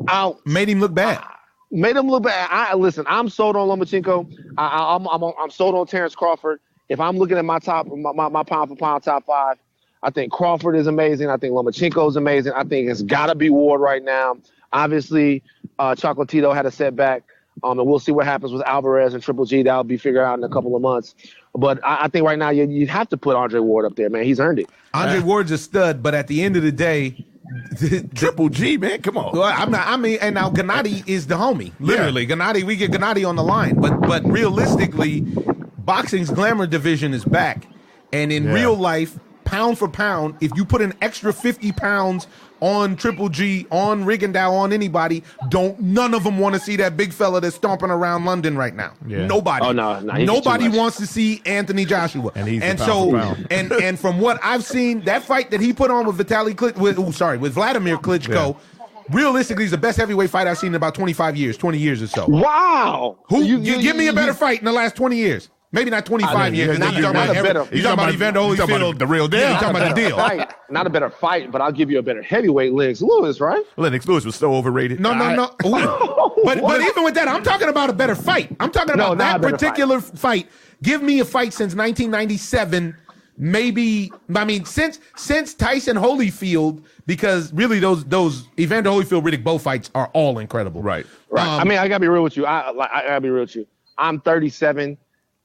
out. Made him look bad. Listen, I'm sold on Lomachenko. I'm sold on Terrence Crawford. If I'm looking at my pound for pound top 5, I think Crawford is amazing. I think Lomachenko is amazing. I think it's got to be Ward right now. Obviously, Chocolatito had a setback, and we'll see what happens with Alvarez and Triple G. That'll be figured out in a couple of months. But I think right now you'd have to put Andre Ward up there, man. He's earned it. Andre Ward's a stud, but at the end of the day, Triple G, man, come on. Well, and now Gennady is the homie. Literally, Gennady. We get Gennady on the line, but realistically, boxing's glamour division is back, and in real life, pound for pound, if you put an extra 50 pounds on Triple G, on Rigondeaux, on anybody, none of them want to see that big fella that's stomping around London right now. Yeah. Nobody. Oh no, nobody wants to see Anthony Joshua. And from what I've seen, that fight that he put on with Vladimir Klitschko, realistically, he's the best heavyweight fight I've seen in about 20 years or so. Wow. Give me a better fight in the last 20 years. Maybe not 25 years. You talking about Evander Holyfield, the real deal. Yeah, you talking about the deal. Not a better fight, but I'll give you a better heavyweight. Lennox Lewis, right? Lennox Lewis was so overrated. No. But even with that, I'm talking about a better fight. I'm talking about that particular fight. Give me a fight since 1997. Maybe, since Tyson Holyfield, because really those Evander Holyfield Riddick Bowe fights are all incredible. Right. I gotta be real with you. I gotta be real with you. I'm 37.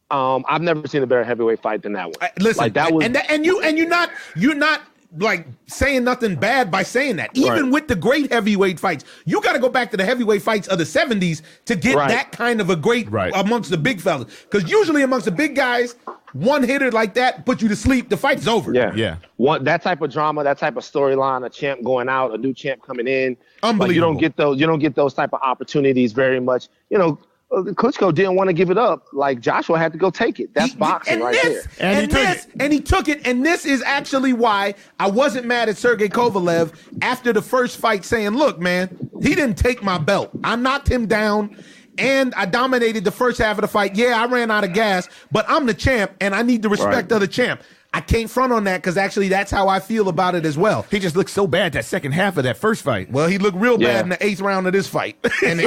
I've never seen a better heavyweight fight than that one. Listen, that was, and you're not like saying nothing bad by saying that. Even with the great heavyweight fights, you got to go back to the heavyweight fights of the 70s to get that kind of a great amongst the big fellas. Because usually amongst the big guys, one hitter like that put you to sleep. The fight's over. Yeah. That type of drama, that type of storyline, a champ going out, a new champ coming in. Unbelievable. You don't get those type of opportunities very much. Klitschko didn't want to give it up. Like, Joshua had to go take it. That's boxing there. And he took it. And this is actually why I wasn't mad at Sergey Kovalev after the first fight saying, look, man, he didn't take my belt. I knocked him down and I dominated the first half of the fight. Yeah, I ran out of gas, but I'm the champ and I need the respect of the champ. I can't front on that because actually that's how I feel about it as well. He just looked so bad that second half of that first fight. Well, he looked real bad in the 8th round of this fight. And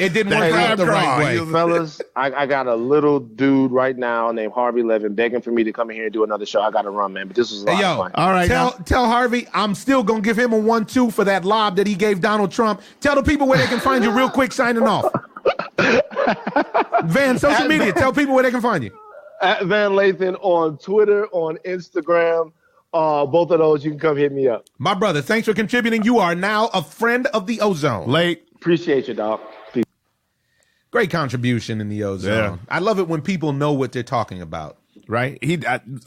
it didn't work out the right way. Fellas, I got a little dude right now named Harvey Levin begging for me to come in here and do another show. I got to run, man, but this was a lot of fun. All right, tell Harvey I'm still going to give him a 1-2 for that lob that he gave Donald Trump. Tell the people where they can find you real quick signing off. Van, social media. Tell people where they can find you. At Van Lathan on Twitter, on Instagram, both of those, you can come hit me up. My brother, thanks for contributing. You are now a friend of the Ozone. Late. Appreciate you, dog. Peace. Great contribution in the Ozone. Yeah. I love it when people know what they're talking about. Right? He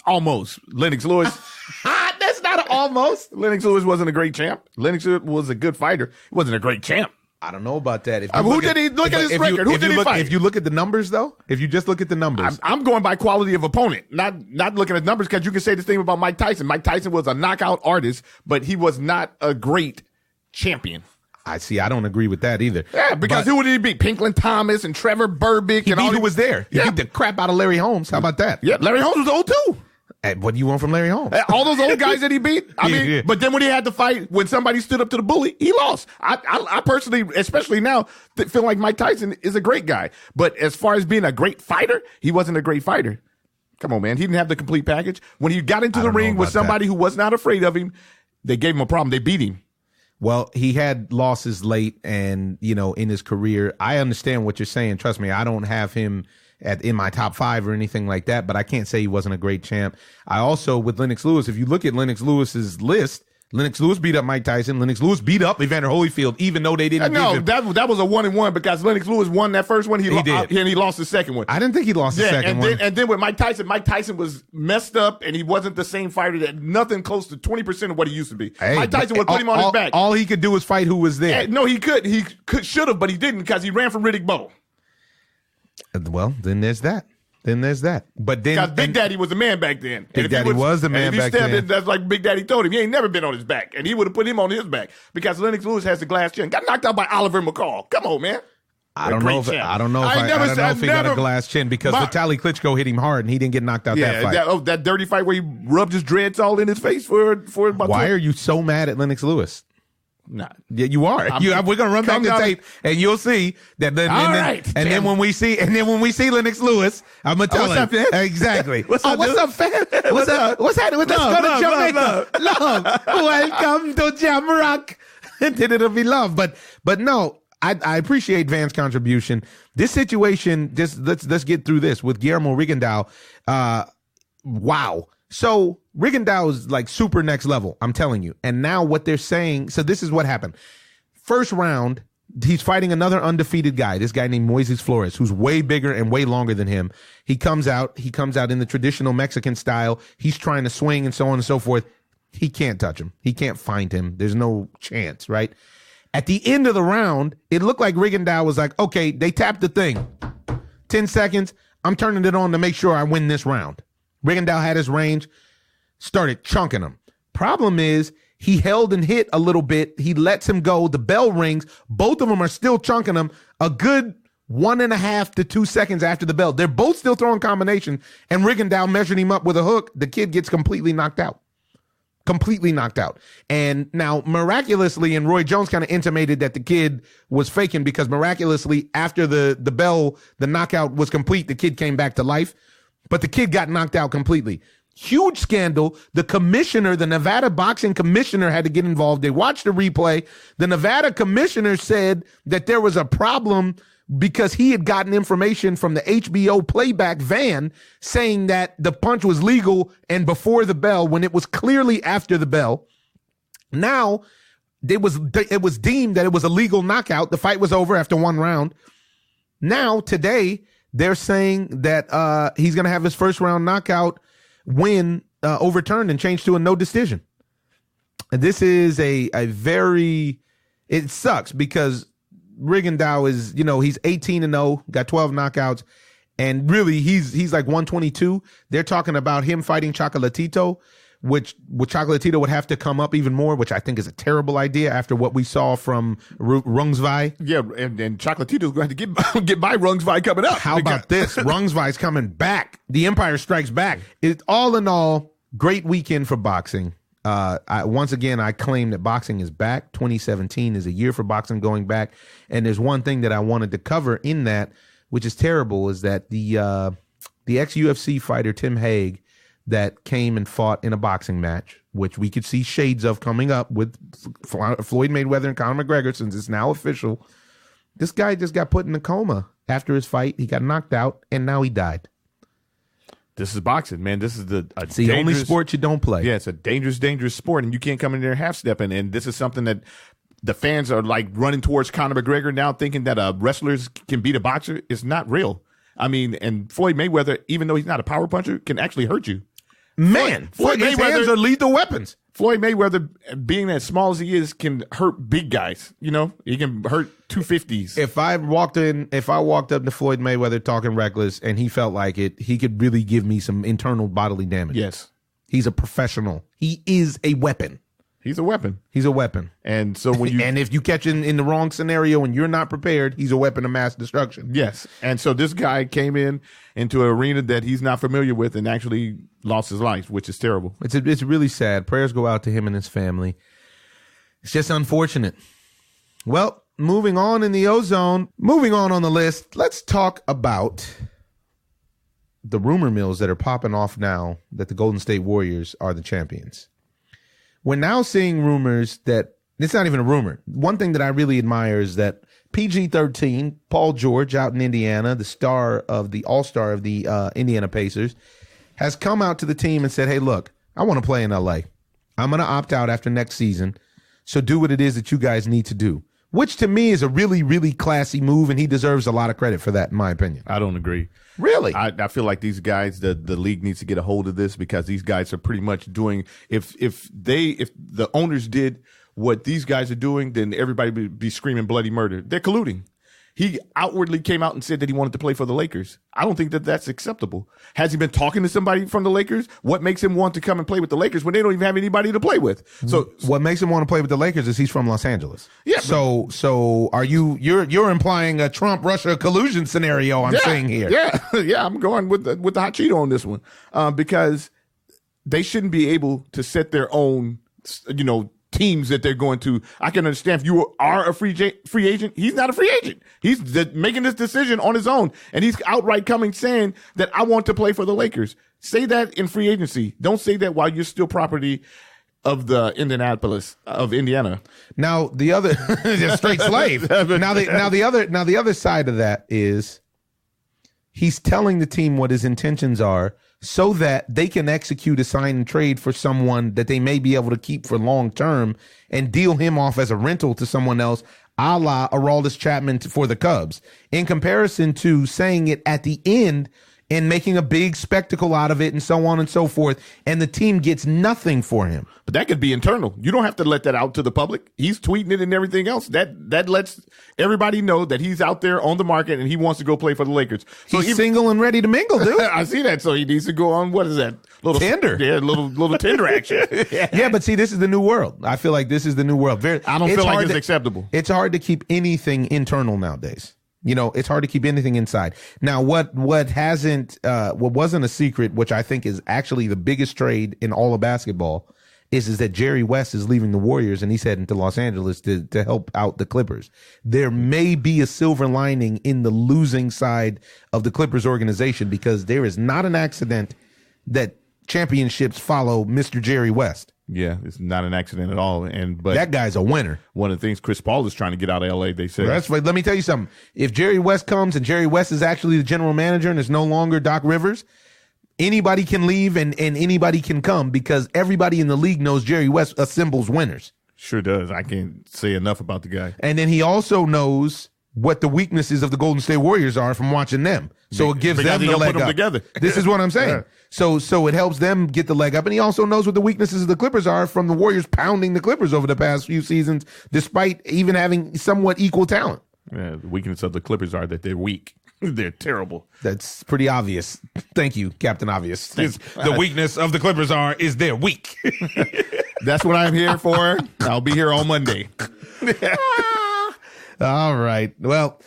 almost. Lennox Lewis. That's not an almost. Lennox Lewis wasn't a great champ. Lennox Lewis was a good fighter. He wasn't a great champ. I don't know about that. If Who did he look at his record? Who did he fight? If you look at the numbers, though, if you just look at the numbers, I'm going by quality of opponent, not looking at numbers, because you can say this thing about Mike Tyson. Mike Tyson was a knockout artist, but he was not a great champion. I don't agree with that either. Yeah, because who did he beat? Pinklin Thomas and Trevor Burbick. He and beat all who was there. He beat the crap out of Larry Holmes. How about that? Yeah, Larry Holmes was old too. And what do you want from Larry Holmes? All those old guys that he beat. I mean, but then when he had to fight, when somebody stood up to the bully, he lost. I personally, especially now, feel like Mike Tyson is a great guy. But as far as being a great fighter, he wasn't a great fighter. Come on, man. He didn't have the complete package. When he got into the ring with somebody who was not afraid of him, they gave him a problem. They beat him. Well, he had losses late and, in his career. I understand what you're saying. Trust me, I don't have him in my top 5 or anything like that, but I can't say he wasn't a great champ. I also, with Lennox Lewis, if you look at Lennox Lewis's list, Lennox Lewis beat up Mike Tyson. Lennox Lewis beat up Evander Holyfield, even though they didn't. No, that was a 1-1 because Lennox Lewis won that first one. He did, and he lost the second one. I didn't think he lost the second one. And then with Mike Tyson was messed up, and he wasn't the same fighter. That nothing close to 20% of what he used to be. Mike Tyson would put him on his back. All he could do was fight who was there. No, he could. He should have, but he didn't because he ran from Riddick Bowe. Well, then there's that. But then because Big Daddy was a man back then. Big Daddy was a man back then. That's like Big Daddy told him. He ain't never been on his back, and he would have put him on his back because Lennox Lewis has the glass chin. Got knocked out by Oliver McCall. Come on, man. I don't know if he got a glass chin because Vitaly Klitschko hit him hard and he didn't get knocked out that fight. That dirty fight where he rubbed his dreads all in his face for about. Why are you so mad at Lennox Lewis? Nah. Yeah, you are. We're gonna run back the tape, and you'll see that. Then when we see Lennox Lewis, I'm gonna tell him exactly. What's up, fam? What's up? What's happening? Let's go to Jamaica. Love. Welcome to Jamrock. Then it'll be love. But no, I appreciate Van's contribution. This situation, just let's get through this with Guillermo Rigondeaux. Wow. So Rigondeaux is like super next level, I'm telling you. And now what they're saying, so this is what happened. First round, he's fighting another undefeated guy, this guy named Moises Flores, who's way bigger and way longer than him. He comes out in the traditional Mexican style. He's trying to swing and so on and so forth. He can't touch him. He can't find him. There's no chance, right? At the end of the round, it looked like Rigondeaux was like, okay, they tapped the thing. 10 seconds. I'm turning it on to make sure I win this round. Rigondeaux had his range, started chunking him. Problem is, he held and hit a little bit. He lets him go. The bell rings. Both of them are still chunking him a good 1.5 to 2 seconds after the bell. They're both still throwing combination, and Rigondeaux measured him up with a hook. The kid gets completely knocked out. And now, miraculously, and Roy Jones kind of intimated that the kid was faking because miraculously, after the bell, the knockout was complete, the kid came back to life. But the kid got knocked out completely. Huge scandal. The commissioner, the Nevada boxing commissioner, had to get involved. They watched the replay. The Nevada commissioner said that there was a problem because he had gotten information from the HBO playback van saying that the punch was legal and before the bell when it was clearly after the bell. Now, it was deemed that it was a legal knockout. The fight was over after one round. Now, today, they're saying that he's going to have his first round knockout win overturned and changed to a no decision. And this is a very, it sucks because Rigondeaux is, he's 18-0, got 12 knockouts, and really he's like 122. They're talking about him fighting Chocolatito, which Chocolatito would have to come up even more, which I think is a terrible idea after what we saw from Rungsvai. Yeah, and Chocolatito's going to get by Rungsvai coming up. How about this? Rungsvai's coming back. The Empire Strikes Back. All in all, great weekend for boxing. Once again, I claim that boxing is back. 2017 is a year for boxing going back. And there's one thing that I wanted to cover in that, which is terrible, is that the ex-UFC fighter Tim Hague that came and fought in a boxing match, which we could see shades of coming up with Floyd Mayweather and Conor McGregor, since it's now official. This guy just got put in a coma after his fight. He got knocked out, and now he died. This is boxing, man. This is it's the only sport you don't play. Yeah, it's a dangerous sport, and you can't come in there half-stepping. And this is something that the fans are like running towards Conor McGregor now, thinking that wrestlers can beat a boxer. It's not real. I mean, and Floyd Mayweather, even though he's not a power puncher, can actually hurt you. Man, Floyd Mayweather, hands are lethal weapons. Floyd Mayweather, being as small as he is, can hurt big guys. You know, he can hurt 250s. If I walked up to Floyd Mayweather talking reckless and he felt like it, he could really give me some internal bodily damage. Yes. He's a professional. He is a weapon. He's a weapon. He's a weapon. And so when you and if you catch in the wrong scenario and you're not prepared, he's a weapon of mass destruction. Yes. And so this guy came into an arena that he's not familiar with and actually lost his life, which is terrible. It's really sad. Prayers go out to him and his family. It's just unfortunate. Well, moving on in the ozone, moving on the list, let's talk about the rumor mills that are popping off now that the Golden State Warriors are the champions. We're now seeing rumors that it's not even a rumor. One thing that I really admire is that PG-13, Paul George out in Indiana, the all-star of the Indiana Pacers, has come out to the team and said, hey, look, I want to play in LA. I'm going to opt out after next season. So do what it is that you guys need to do, which to me is a really, really classy move. And he deserves a lot of credit for that, in my opinion. I don't agree. Really? I feel like these guys, the league needs to get a hold of this because these guys are pretty much doing, if the owners did what these guys are doing, then everybody would be screaming bloody murder. They're colluding. He outwardly came out and said that he wanted to play for the Lakers. I don't think that that's acceptable. Has he been talking to somebody from the Lakers? What makes him want to come and play with the Lakers when they don't even have anybody to play with? So what makes him want to play with the Lakers is he's from Los Angeles. Yeah. So are you're implying a Trump-Russia collusion scenario? I'm saying here. Yeah. I'm going with the hot Cheeto on this one because they shouldn't be able to set their own, teams that they're going to. I can understand if you are a free agent. He's not a free agent. He's making this decision on his own, and he's outright saying that I want to play for the Lakers. Say that in free agency. Don't say that while you're still property of the Indianapolis of Indiana. Now the other straight slave. Now the other side of that is he's telling the team what his intentions are, so that they can execute a sign and trade for someone that they may be able to keep for long term and deal him off as a rental to someone else, a la Aroldis Chapman for the Cubs, in comparison to saying it at the end and making a big spectacle out of it and so on and so forth, and the team gets nothing for him. But that could be internal. You don't have to let that out to the public. He's tweeting it and everything else. That lets everybody know that he's out there on the market and he wants to go play for the Lakers. So he's single and ready to mingle, dude. I see that. So he needs to go on, what is that? Little Tinder. Yeah, little Tinder action. Yeah, but see, this is the new world. I feel like this is the new world. I don't feel like it's acceptable. It's hard to keep anything internal nowadays. It's hard to keep anything inside. Now, what wasn't a secret, which I think is actually the biggest trade in all of basketball, is that Jerry West is leaving the Warriors and he's heading to Los Angeles to help out the Clippers. There may be a silver lining in the losing side of the Clippers organization, because there is not an accident that championships follow Mr. Jerry West. Yeah, it's not an accident at all. But that guy's a winner. One of the things Chris Paul is trying to get out of LA, they say. That's right. Let me tell you something. If Jerry West comes and Jerry West is actually the general manager and it's no longer Doc Rivers, anybody can leave and anybody can come, because everybody in the league knows Jerry West assembles winners. Sure does. I can't say enough about the guy. And then he also knows what the weaknesses of the Golden State Warriors are from watching them. So it gives them the leg up. Together. This is what I'm saying. Yeah. So it helps them get the leg up. And he also knows what the weaknesses of the Clippers are from the Warriors pounding the Clippers over the past few seasons, despite even having somewhat equal talent. Yeah, the weakness of the Clippers are that they're weak. They're terrible. That's pretty obvious. Thank you, Captain Obvious. The weakness of the Clippers is they're weak. That's what I'm here for. I'll be here on Monday. All right. Well,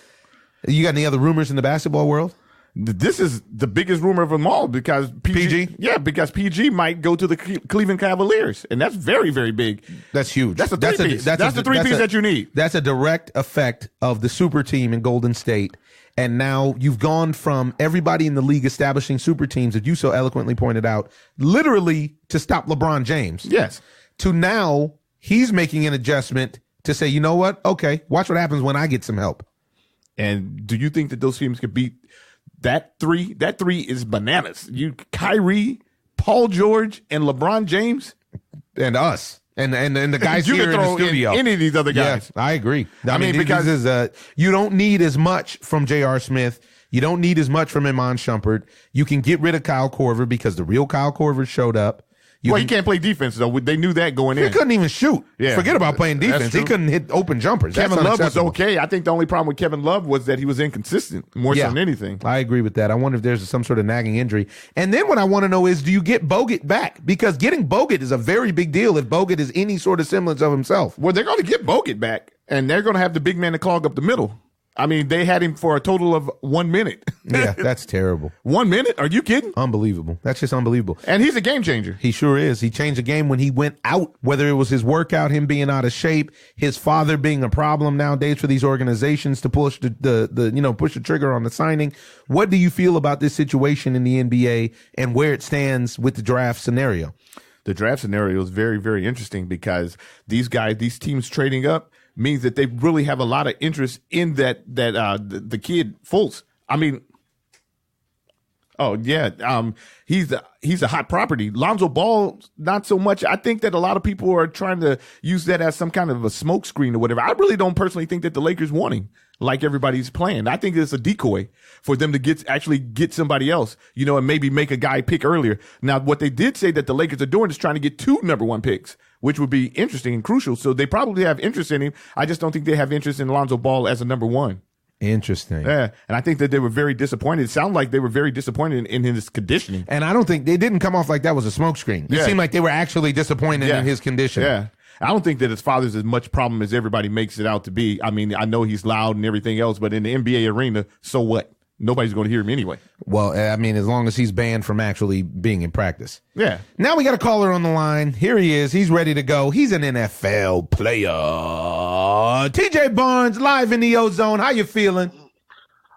you got any other rumors in the basketball world? This is the biggest rumor of them all, because PG? Yeah, because PG might go to the Cleveland Cavaliers, and that's very, very big. That's huge. That's the three-piece. That's the three-piece that you need. That's a direct effect of the super team in Golden State. And now you've gone from everybody in the league establishing super teams, that you so eloquently pointed out, literally to stop LeBron James. Yes. To now he's making an adjustment to say, you know what? Okay, watch what happens when I get some help. And do you think that those teams could beat that three is bananas. You Kyrie, Paul George, and LeBron James, and us. And the guys you here can in the throw studio. In any of these other guys. Yeah, I agree. I mean because this is you don't need as much from J.R. Smith. You don't need as much from Iman Shumpert. You can get rid of Kyle Korver because the real Kyle Korver showed up. He can't play defense, though. They knew that going in. He couldn't even shoot. Yeah. Forget about playing defense. He couldn't hit open jumpers. Kevin Love was okay. I think the only problem with Kevin Love was that he was inconsistent more so than anything. I agree with that. I wonder if there's some sort of nagging injury. And then what I want to know is, do you get Bogut back? Because getting Bogut is a very big deal if Bogut is any sort of semblance of himself. Well, they're going to get Bogut back, and they're going to have the big man to clog up the middle. I mean, they had him for a total of 1 minute. Yeah, that's terrible. 1 minute? Are you kidding? Unbelievable. That's just unbelievable. And he's a game changer. He sure is. He changed the game when he went out, whether it was his workout, him being out of shape, his father being a problem nowadays for these organizations to push push the trigger on the signing. What do you feel about this situation in the NBA and where it stands with the draft scenario? The draft scenario is very, very interesting because these teams trading up means that they really have a lot of interest in the kid Fultz. I mean, he's a hot property. Lonzo Ball, not so much. I think that a lot of people are trying to use that as some kind of a smokescreen or whatever. I really don't personally think that the Lakers want him like everybody's playing. I think it's a decoy for them to get somebody else, and maybe make a guy pick earlier. Now, what they did say that the Lakers are doing is trying to get 2 number 1 picks, which would be interesting and crucial. So they probably have interest in him. I just don't think they have interest in Lonzo Ball as a number 1. Interesting. Yeah, and I think that they were very disappointed. It sounded like they were very disappointed in his conditioning. And I don't think they didn't come off like that was a smokescreen. It seemed like they were actually disappointed in his condition. Yeah. I don't think that his father's as much problem as everybody makes it out to be. I mean, I know he's loud and everything else, but in the NBA arena, so what? Nobody's going to hear him anyway. Well, I mean, as long as he's banned from actually being in practice. Yeah. Now we got a caller on the line. Here he is. He's ready to go. He's an NFL player. TJ Barnes, live in the OZone. How you feeling?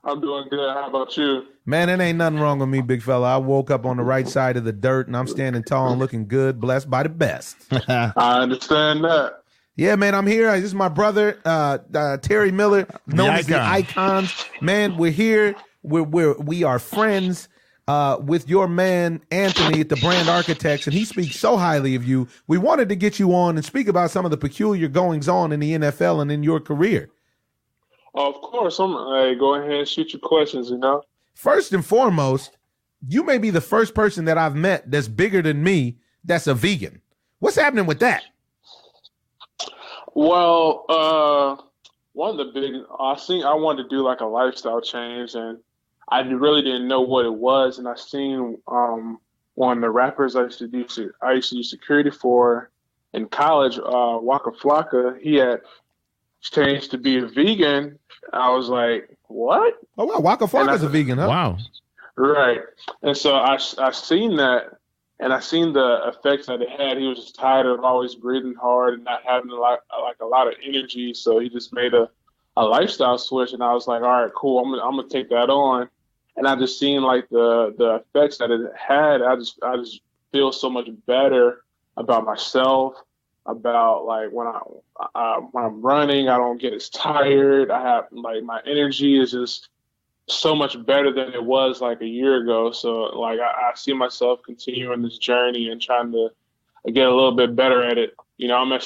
I'm doing good. How about you? Man, it ain't nothing wrong with me, big fella. I woke up on the right side of the dirt, and I'm standing tall and looking good, blessed by the best. I understand that. Yeah, man, I'm here. This is my brother, Terry Miller, known as the Icons. Man, we're here. We are friends with your man, Anthony, at the Brand Architects, and he speaks so highly of you. We wanted to get you on and speak about some of the peculiar goings-on in the NFL and in your career. Of course. Go ahead and shoot your questions, First and foremost, you may be the first person that I've met that's bigger than me that's a vegan. What's happening with that? Well, one of the big, I wanted to do like a lifestyle change, and I really didn't know what it was. And I seen one of the rappers I used to do security for in college, Waka Flocka. He had changed to be a vegan. I was like, what? Oh, wow. Waka Flocka's a vegan, huh? Wow. Right. And so I seen that, and I seen the effects that it had. He was just tired of always breathing hard and not having a lot of energy. So he just made a lifestyle switch, and I was like, all right, cool. I'm gonna take that on. And I just seen like the effects that it had. I just feel so much better about myself, about like when I'm running, I don't get as tired. I have like my energy is just so much better than it was like a year ago. So like I see myself continuing this journey and trying to get a little bit better at it. I'm an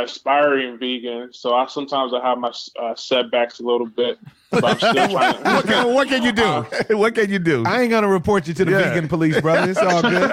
aspiring vegan, so sometimes I have my setbacks a little bit. But I'm still trying to, what can you do? What can you do? I ain't gonna report you to the vegan police, brother. It's all good.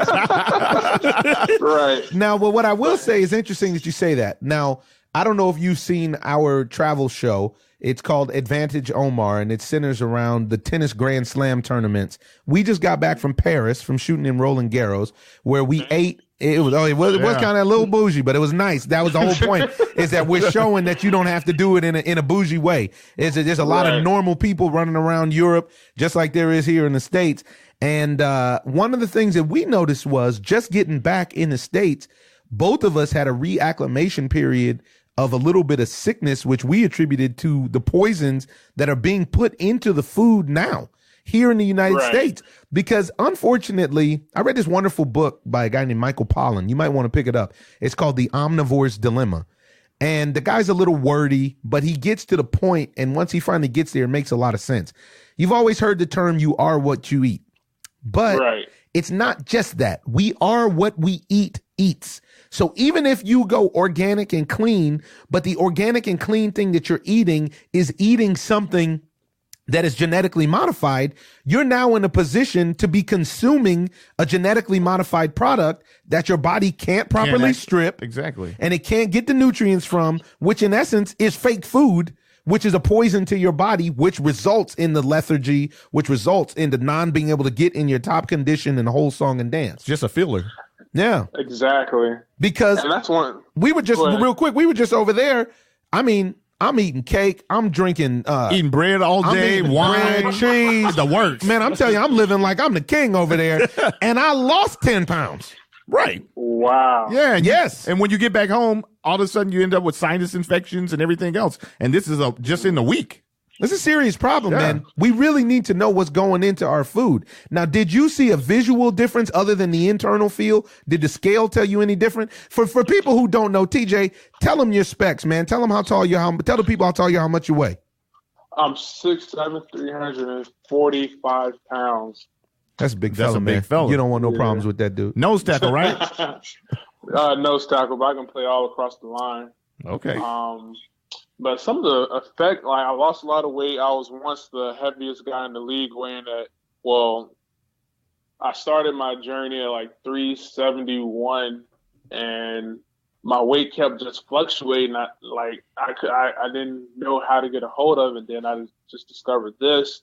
Right. Now, well, what I will say is interesting that you say that. Now, I don't know if you've seen our travel show. It's called Advantage Omar, and it centers around the tennis Grand Slam tournaments. We just got back from Paris from shooting in Roland Garros, where we ate. It was kind of a little bougie, but it was nice. That was the whole point, is that we're showing that you don't have to do it in a bougie way. There's a lot of normal people running around Europe, just like there is here in the States. And one of the things that we noticed was just getting back in the States, both of us had a reacclimation period of a little bit of sickness, which we attributed to the poisons that are being put into the food now here in the United States. Because unfortunately, I read this wonderful book by a guy named Michael Pollan. You might want to pick it up. It's called The Omnivore's Dilemma. And the guy's a little wordy, but he gets to the point, and once he finally gets there, it makes a lot of sense. You've always heard the term, you are what you eat. But it's not just that. We are what we eats. So even if you go organic and clean, but the organic and clean thing that you're eating is eating something that is genetically modified, you're now in a position to be consuming a genetically modified product that your body can't properly strip. Exactly. And it can't get the nutrients from, which in essence is fake food, which is a poison to your body, which results in the lethargy, which results in the non being able to get in your top condition and the whole song and dance. Just a filler. Yeah. Exactly. Because and that's one. We were just real quick. We were just over there. I mean, I'm eating cake. I'm drinking, eating bread all day, wine, bread, cheese, the works. Man, I'm telling you, I'm living like I'm the king over there, and I lost 10 pounds. Right. Wow. Yeah. Yes. And when you get back home, all of a sudden you end up with sinus infections and everything else. And this is just in a week. It's a serious problem, man. We really need to know what's going into our food. Now, did you see a visual difference other than the internal feel? Did the scale tell you any different? For people who don't know, TJ, tell them your specs, man. Tell them how tall you are. Tell the people how tall you are, how much you weigh. I'm 6'7", 345 pounds. That's a big fella, man. Big fella. You don't want no problems with that dude. Nose tackle, right? Nose tackle, but I can play all across the line. Okay. But some of the effect, like I lost a lot of weight. I was once the heaviest guy in the league weighing at, I started my journey at like 371 and my weight kept just fluctuating. I didn't know how to get a hold of it. Then I just discovered this.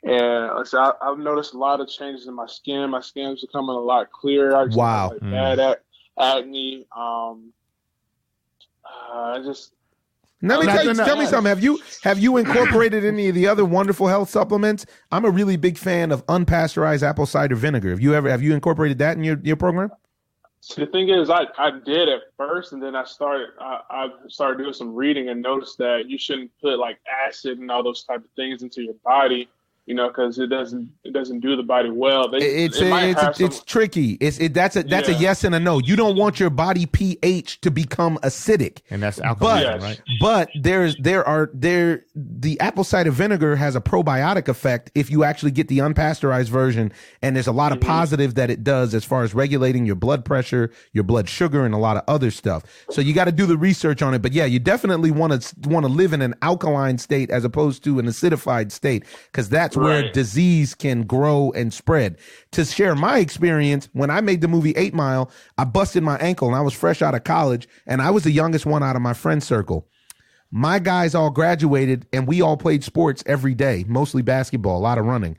And so I've noticed a lot of changes in my skin. My skin's becoming a lot clearer. I just have, bad acne. Tell me something. Have you incorporated any of the other wonderful health supplements? I'm a really big fan of unpasteurized apple cider vinegar. Have you incorporated that in your program? So the thing is, I did at first, and then I started doing some reading and noticed that you shouldn't put like acid and all those type of things into your body. Because it doesn't do the body well. It's tricky. That's a yes and a no. You don't want your body pH to become acidic, and that's alkaline, right? But the apple cider vinegar has a probiotic effect if you actually get the unpasteurized version, and there's a lot of positive that it does as far as regulating your blood pressure, your blood sugar, and a lot of other stuff. So you got to do the research on it. But yeah, you definitely want to live in an alkaline state as opposed to an acidified state, because that's where disease can grow and spread. To share my experience, when I made the movie 8 Mile, I busted my ankle and I was fresh out of college and I was the youngest one out of my friend circle. My guys all graduated and we all played sports every day, mostly basketball, a lot of running.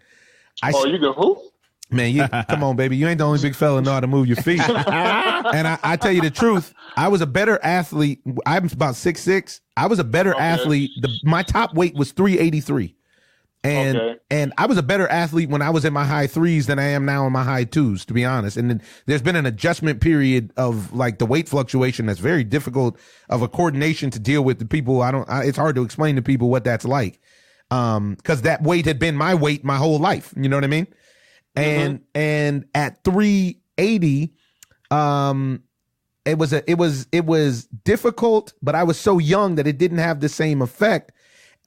You go hoop? Man, come on, baby. You ain't the only big fella know how to move your feet. And I tell you the truth, I was a better athlete. I'm about 6'6". I was a better athlete. My top weight was 383. And I was a better athlete when I was in my high 3s than I am now in my high 2s, to be honest. And then there's been an adjustment period of like the weight fluctuation that's very difficult of a coordination to deal with. The people it's hard to explain to people what that's like. Cause that weight had been my weight my whole life. You know what I mean? And at 380, it was difficult, but I was so young that it didn't have the same effect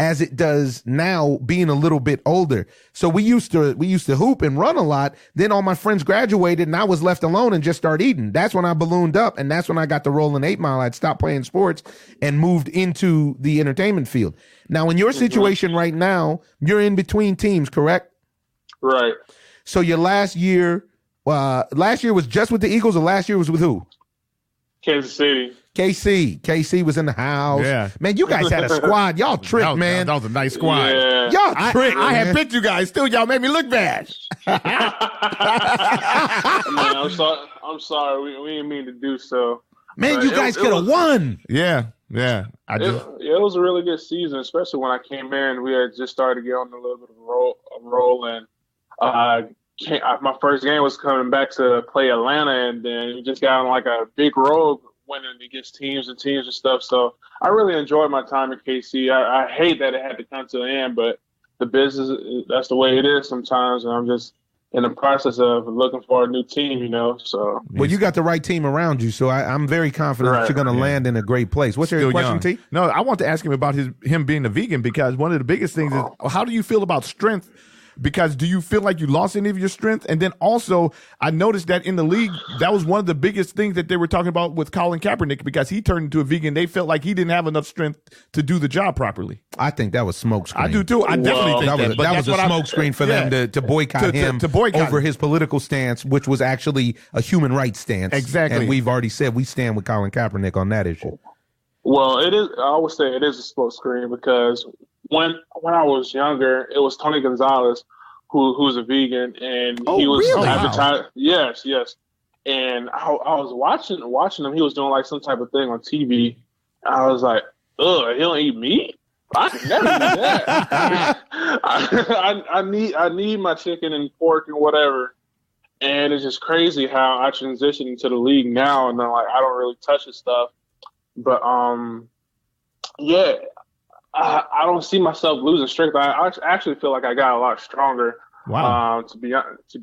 as it does now, being a little bit older. So we used to hoop and run a lot. Then all my friends graduated and I was left alone and just started eating. That's when I ballooned up, and that's when I got the role in 8 Mile. I'd stopped playing sports and moved into the entertainment field. Now, in your situation right now, you're in between teams, correct? Right. So your last year was just with the Eagles, or last year was with who? Kansas City. KC was in the house. Yeah. Man, you guys had a squad. Y'all tricked, man. That was a nice squad. Yeah. Y'all tricked. I had picked you guys. Still, y'all made me look bad. Man, I'm sorry. We didn't mean to do so. Man, you guys could have won. Yeah. It was a really good season, especially when I came in. We had just started to get on a little bit of a roll, and my first game was coming back to play Atlanta, and then we just got on like a big road winning against teams and stuff. So I really enjoyed my time at KC. I hate that it had to come to an end, but the business, that's the way it is sometimes. And I'm just in the process of looking for a new team, you know. So, well, you got the right team around you, so I'm very confident that you're going to land in a great place. What's your question, T? No, I want to ask him about him being a vegan, because one of the biggest things is, how do you feel about strength? Because do you feel like you lost any of your strength? And then also, I noticed that in the league, that was one of the biggest things that they were talking about with Colin Kaepernick, because he turned into a vegan. They felt like he didn't have enough strength to do the job properly. I think that was smoke screen. I do too. I definitely think that was a smoke screen for them to boycott him over his political stance, which was actually a human rights stance. Exactly. And we've already said we stand with Colin Kaepernick on that issue. Well, it is. I would say it is a smoke screen, because when I was younger, it was Tony Gonzalez who's a vegan, and he was advertised. Wow. Yes. And I was watching him. He was doing like some type of thing on TV. I was like, ugh, he don't eat meat? I can never do that. I need my chicken and pork and whatever. And it's just crazy how I transitioned into the league now, and then like I don't really touch his stuff. But I don't see myself losing strength. I actually feel like I got a lot stronger. Wow. To be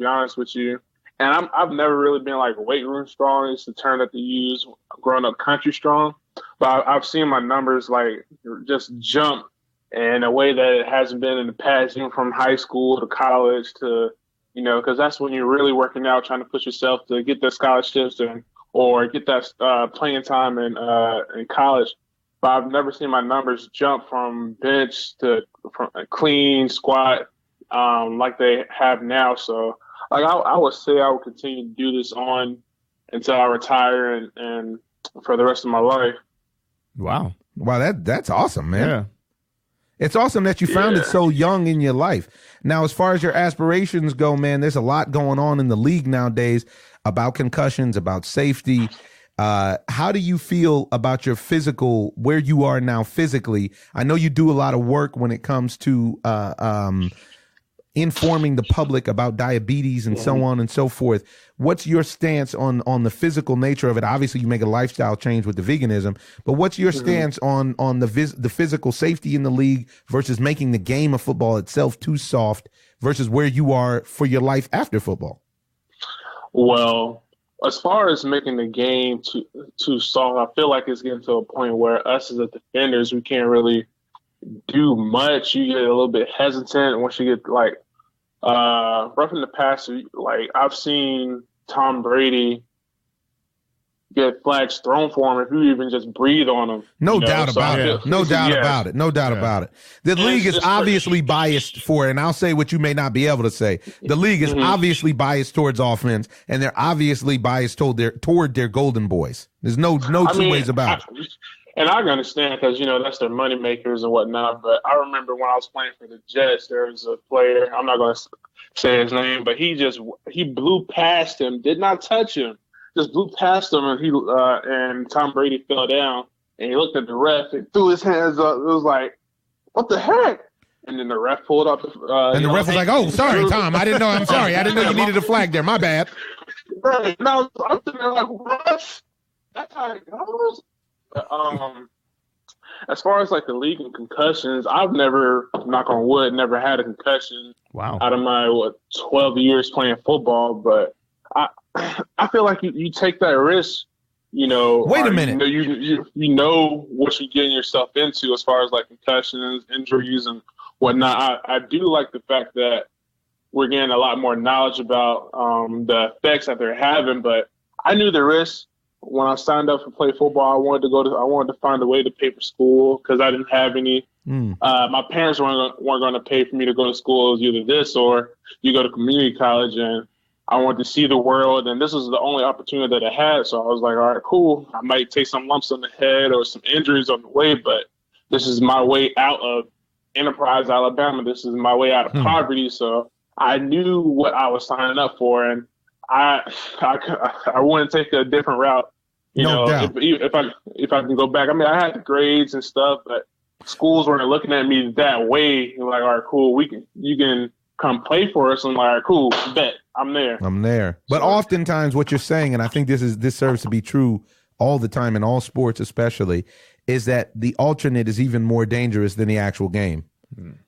honest with you, and I've never really been like weight room strong. It's the term that they use growing up country strong. But I've seen my numbers like just jump in a way that it hasn't been in the past, even from high school to college to, you know, because that's when you're really working out, trying to push yourself to get the scholarships or get that playing time in college. But I've never seen my numbers jump from bench to from clean, squat, like they have now. So, like I would say I would continue to do this on until I retire and for the rest of my life. Wow, that's awesome, man. Yeah. It's awesome that you found it so young in your life. Now, as far as your aspirations go, man, there's a lot going on in the league nowadays about concussions, about safety. How do you feel about your physical, where you are now physically? I know you do a lot of work when it comes to informing the public about diabetes and so on and so forth. What's your stance on the physical nature of it? Obviously, you make a lifestyle change with the veganism, but what's your stance on the physical safety in the league versus making the game of football itself too soft versus where you are for your life after football? Well, as far as making the game too soft, I feel like it's getting to a point where us as the defenders, we can't really do much. You get a little bit hesitant once you get like roughing the passer. Like I've seen Tom Brady get flags thrown for him if you even just breathe on him. No doubt about it. No doubt about it. No doubt about it. The league is obviously biased for it, and I'll say what you may not be able to say. The league is obviously biased towards offense, and they're obviously biased toward their golden boys. There's no two ways about it. And I can understand because, you know, that's their money makers and whatnot. But I remember when I was playing for the Jets, there was a player, I'm not going to say his name, but he blew past him, did not touch him, just blew past him. And Tom Brady fell down and he looked at the ref and threw his hands up. It was like, what the heck? And then the ref pulled up. And the ref was like, oh, sorry, Tom. I didn't know. I'm sorry. I didn't know you needed a flag there. My bad. Right. Now, I'm sitting there like, what? That's how it goes? As far as like the league and concussions, I've never, knock on wood, never had a concussion. Wow. Out of my 12 years playing football, but I feel like you take that risk, you know. Wait a minute. You know what you're getting yourself into as far as like concussions, injuries, and whatnot. I do like the fact that we're getting a lot more knowledge about the effects that they're having, but I knew the risk. When I signed up for play football, I wanted to find a way to pay for school because I didn't have any. My parents weren't going to pay for me to go to school. It was either this or you go to community college, and I wanted to see the world. And this was the only opportunity that I had. So I was like, all right, cool. I might take some lumps on the head or some injuries on the way, but this is my way out of Enterprise, Alabama. This is my way out of poverty. So I knew what I was signing up for, and I wouldn't take a different route, you know, if I can go back. I mean, I had the grades and stuff, but schools weren't looking at me that way. Like, all right, cool, you can come play for us. I'm like, all right, cool, bet, I'm there. But oftentimes what you're saying, and I think this serves to be true all the time in all sports especially, is that the alternate is even more dangerous than the actual game.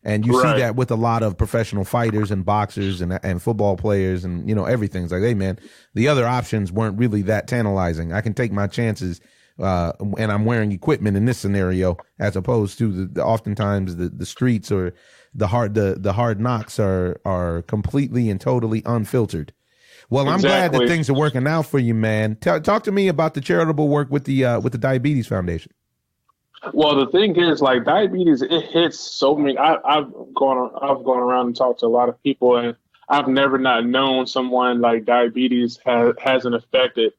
And you see that with a lot of professional fighters and boxers and football players and, everything. It's like, hey, man, the other options weren't really that tantalizing. I can take my chances and I'm wearing equipment in this scenario as opposed to oftentimes the streets or the hard knocks are completely and totally unfiltered. Well, I'm glad that things are working out for you, man. Talk to me about the charitable work with the Diabetes Foundation. Well, the thing is, like, diabetes, it hits so many. I've gone around and talked to a lot of people, and I've never not known someone like diabetes hasn't affected.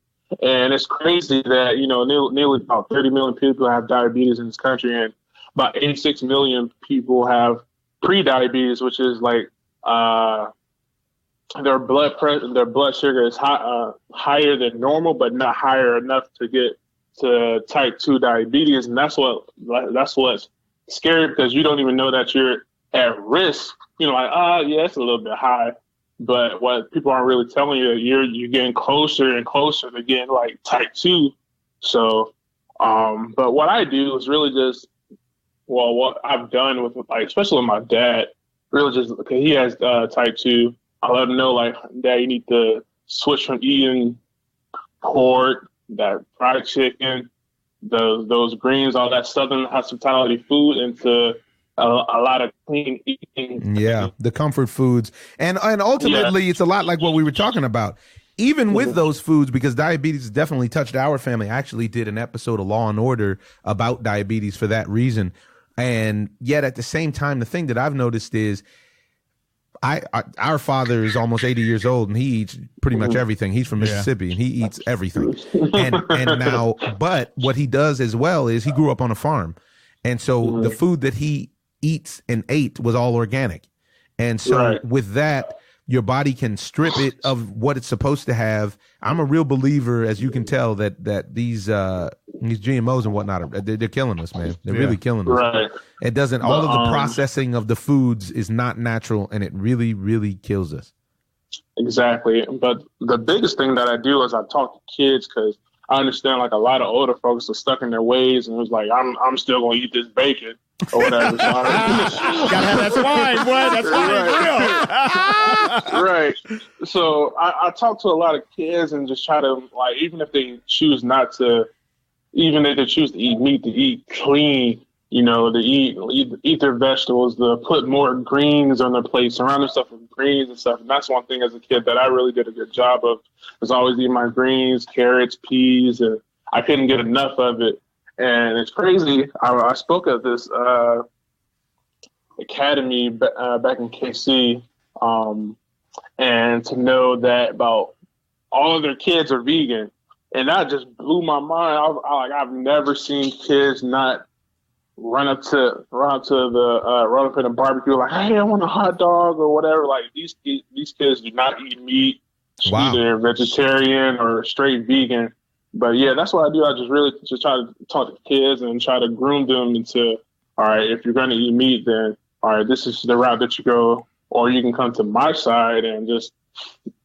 And it's crazy that, nearly about 30 million people have diabetes in this country, and about 86 million people have pre-diabetes, which is like their blood sugar is higher than normal, but not higher enough to get to type 2 diabetes. And that's what's scary, because you don't even know that you're at risk. It's a little bit high. But what people aren't really telling you, you're getting closer and closer to getting like type 2. So, but what I do is really just, what I've done with, like, especially with my dad, really just, because he has type 2, I let him know, like, Dad, you need to switch from eating pork, that fried chicken, those greens, all that Southern hospitality food, into a lot of clean eating. Yeah, the comfort foods. And ultimately, it's a lot like what we were talking about. Even with those foods, because diabetes definitely touched our family. I actually did an episode of Law and Order about diabetes for that reason. And yet at the same time, the thing that I've noticed is our father is almost 80 years old, and he eats pretty much everything. He's from Mississippi, and he eats everything. And now, but what he does as well is he grew up on a farm. And so the food that he eats and ate was all organic. And so with that, your body can strip it of what it's supposed to have. I'm a real believer, as you can tell, that these GMOs and whatnot, they're killing us, man. They're really killing us. Right. It doesn't, all of the processing of the foods is not natural, and it really, really kills us. Exactly. But the biggest thing that I do is I talk to kids, because I understand, like, a lot of older folks are stuck in their ways, and it's like, I'm still going to eat this bacon or whatever. So gotta have that swine, boy. That's real. Right. So I talk to a lot of kids and just try to, like, even if they choose to eat meat, to eat clean, to eat their vegetables, to put more greens on their plate, surround themselves with greens and stuff. And that's one thing as a kid that I really did a good job of, was always eating my greens, carrots, peas, and I couldn't get enough of it. And it's crazy. I spoke at this academy back in KC, and to know that about all of their kids are vegan, and that just blew my mind. I've never seen kids not run up to the barbecue like, hey, I want a hot dog or whatever. Like, these kids do not eat meat. Wow. Either vegetarian or straight vegan. But yeah, that's what I do. I just really just try to talk to kids and try to groom them into, all right, if you're going to eat meat, then all right, this is the route that you go, or you can come to my side and just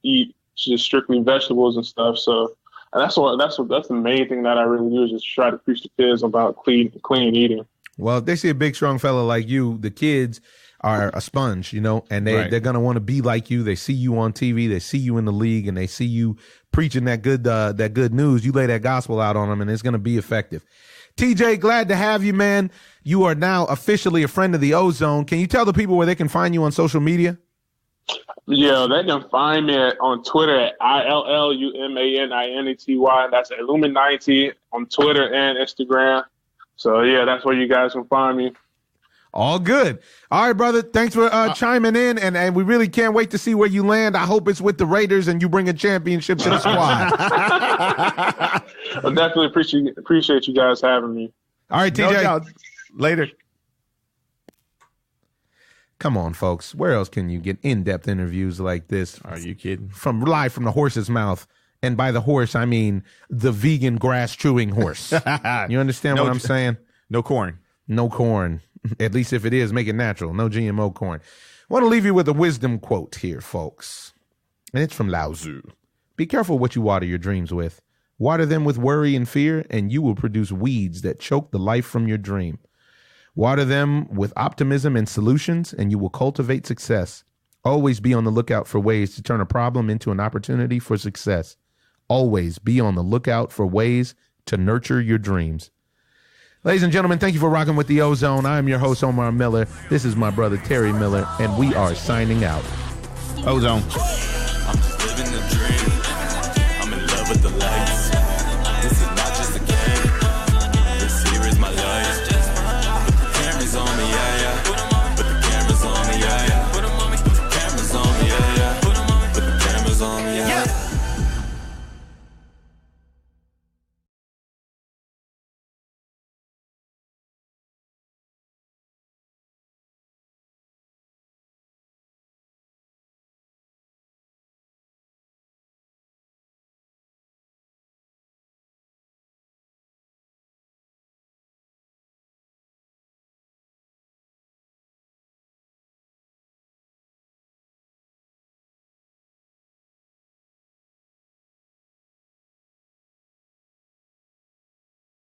eat just strictly vegetables and stuff. So that's the main thing that I really do, is just try to preach to kids about clean eating. Well, if they see a big, strong fella like you, the kids are a sponge, and they're going to want to be like you. They see you on TV, they see you in the league, and they see you preaching that good news. You lay that gospel out on them, and it's going to be effective. TJ, glad to have you, man. You are now officially a friend of the OZone. Can you tell the people where they can find you on social media? Yeah, they can find me on Twitter at ILLUMANINETY. That's Illuminati on Twitter and Instagram. So yeah, that's where you guys can find me. All good. All right, brother. Thanks for chiming in, and we really can't wait to see where you land. I hope it's with the Raiders and you bring a championship to the squad. I definitely appreciate you guys having me. All right, TJ. No, later. Come on, folks. Where else can you get in-depth interviews like this? Are you kidding? Live from the horse's mouth. And by the horse, I mean the vegan grass-chewing horse. You understand what I'm saying? No corn. No corn. At least if it is, make it natural. No GMO corn. I want to leave you with a wisdom quote here, folks. And it's from Lao Tzu. Be careful what you water your dreams with. Water them with worry and fear, and you will produce weeds that choke the life from your dream. Water them with optimism and solutions, and you will cultivate success. Always be on the lookout for ways to turn a problem into an opportunity for success. Always be on the lookout for ways to nurture your dreams. Ladies and gentlemen, thank you for rocking with the Ozone. I am your host, Omar Miller. This is my brother, Terry Miller, and we are signing out. Ozone.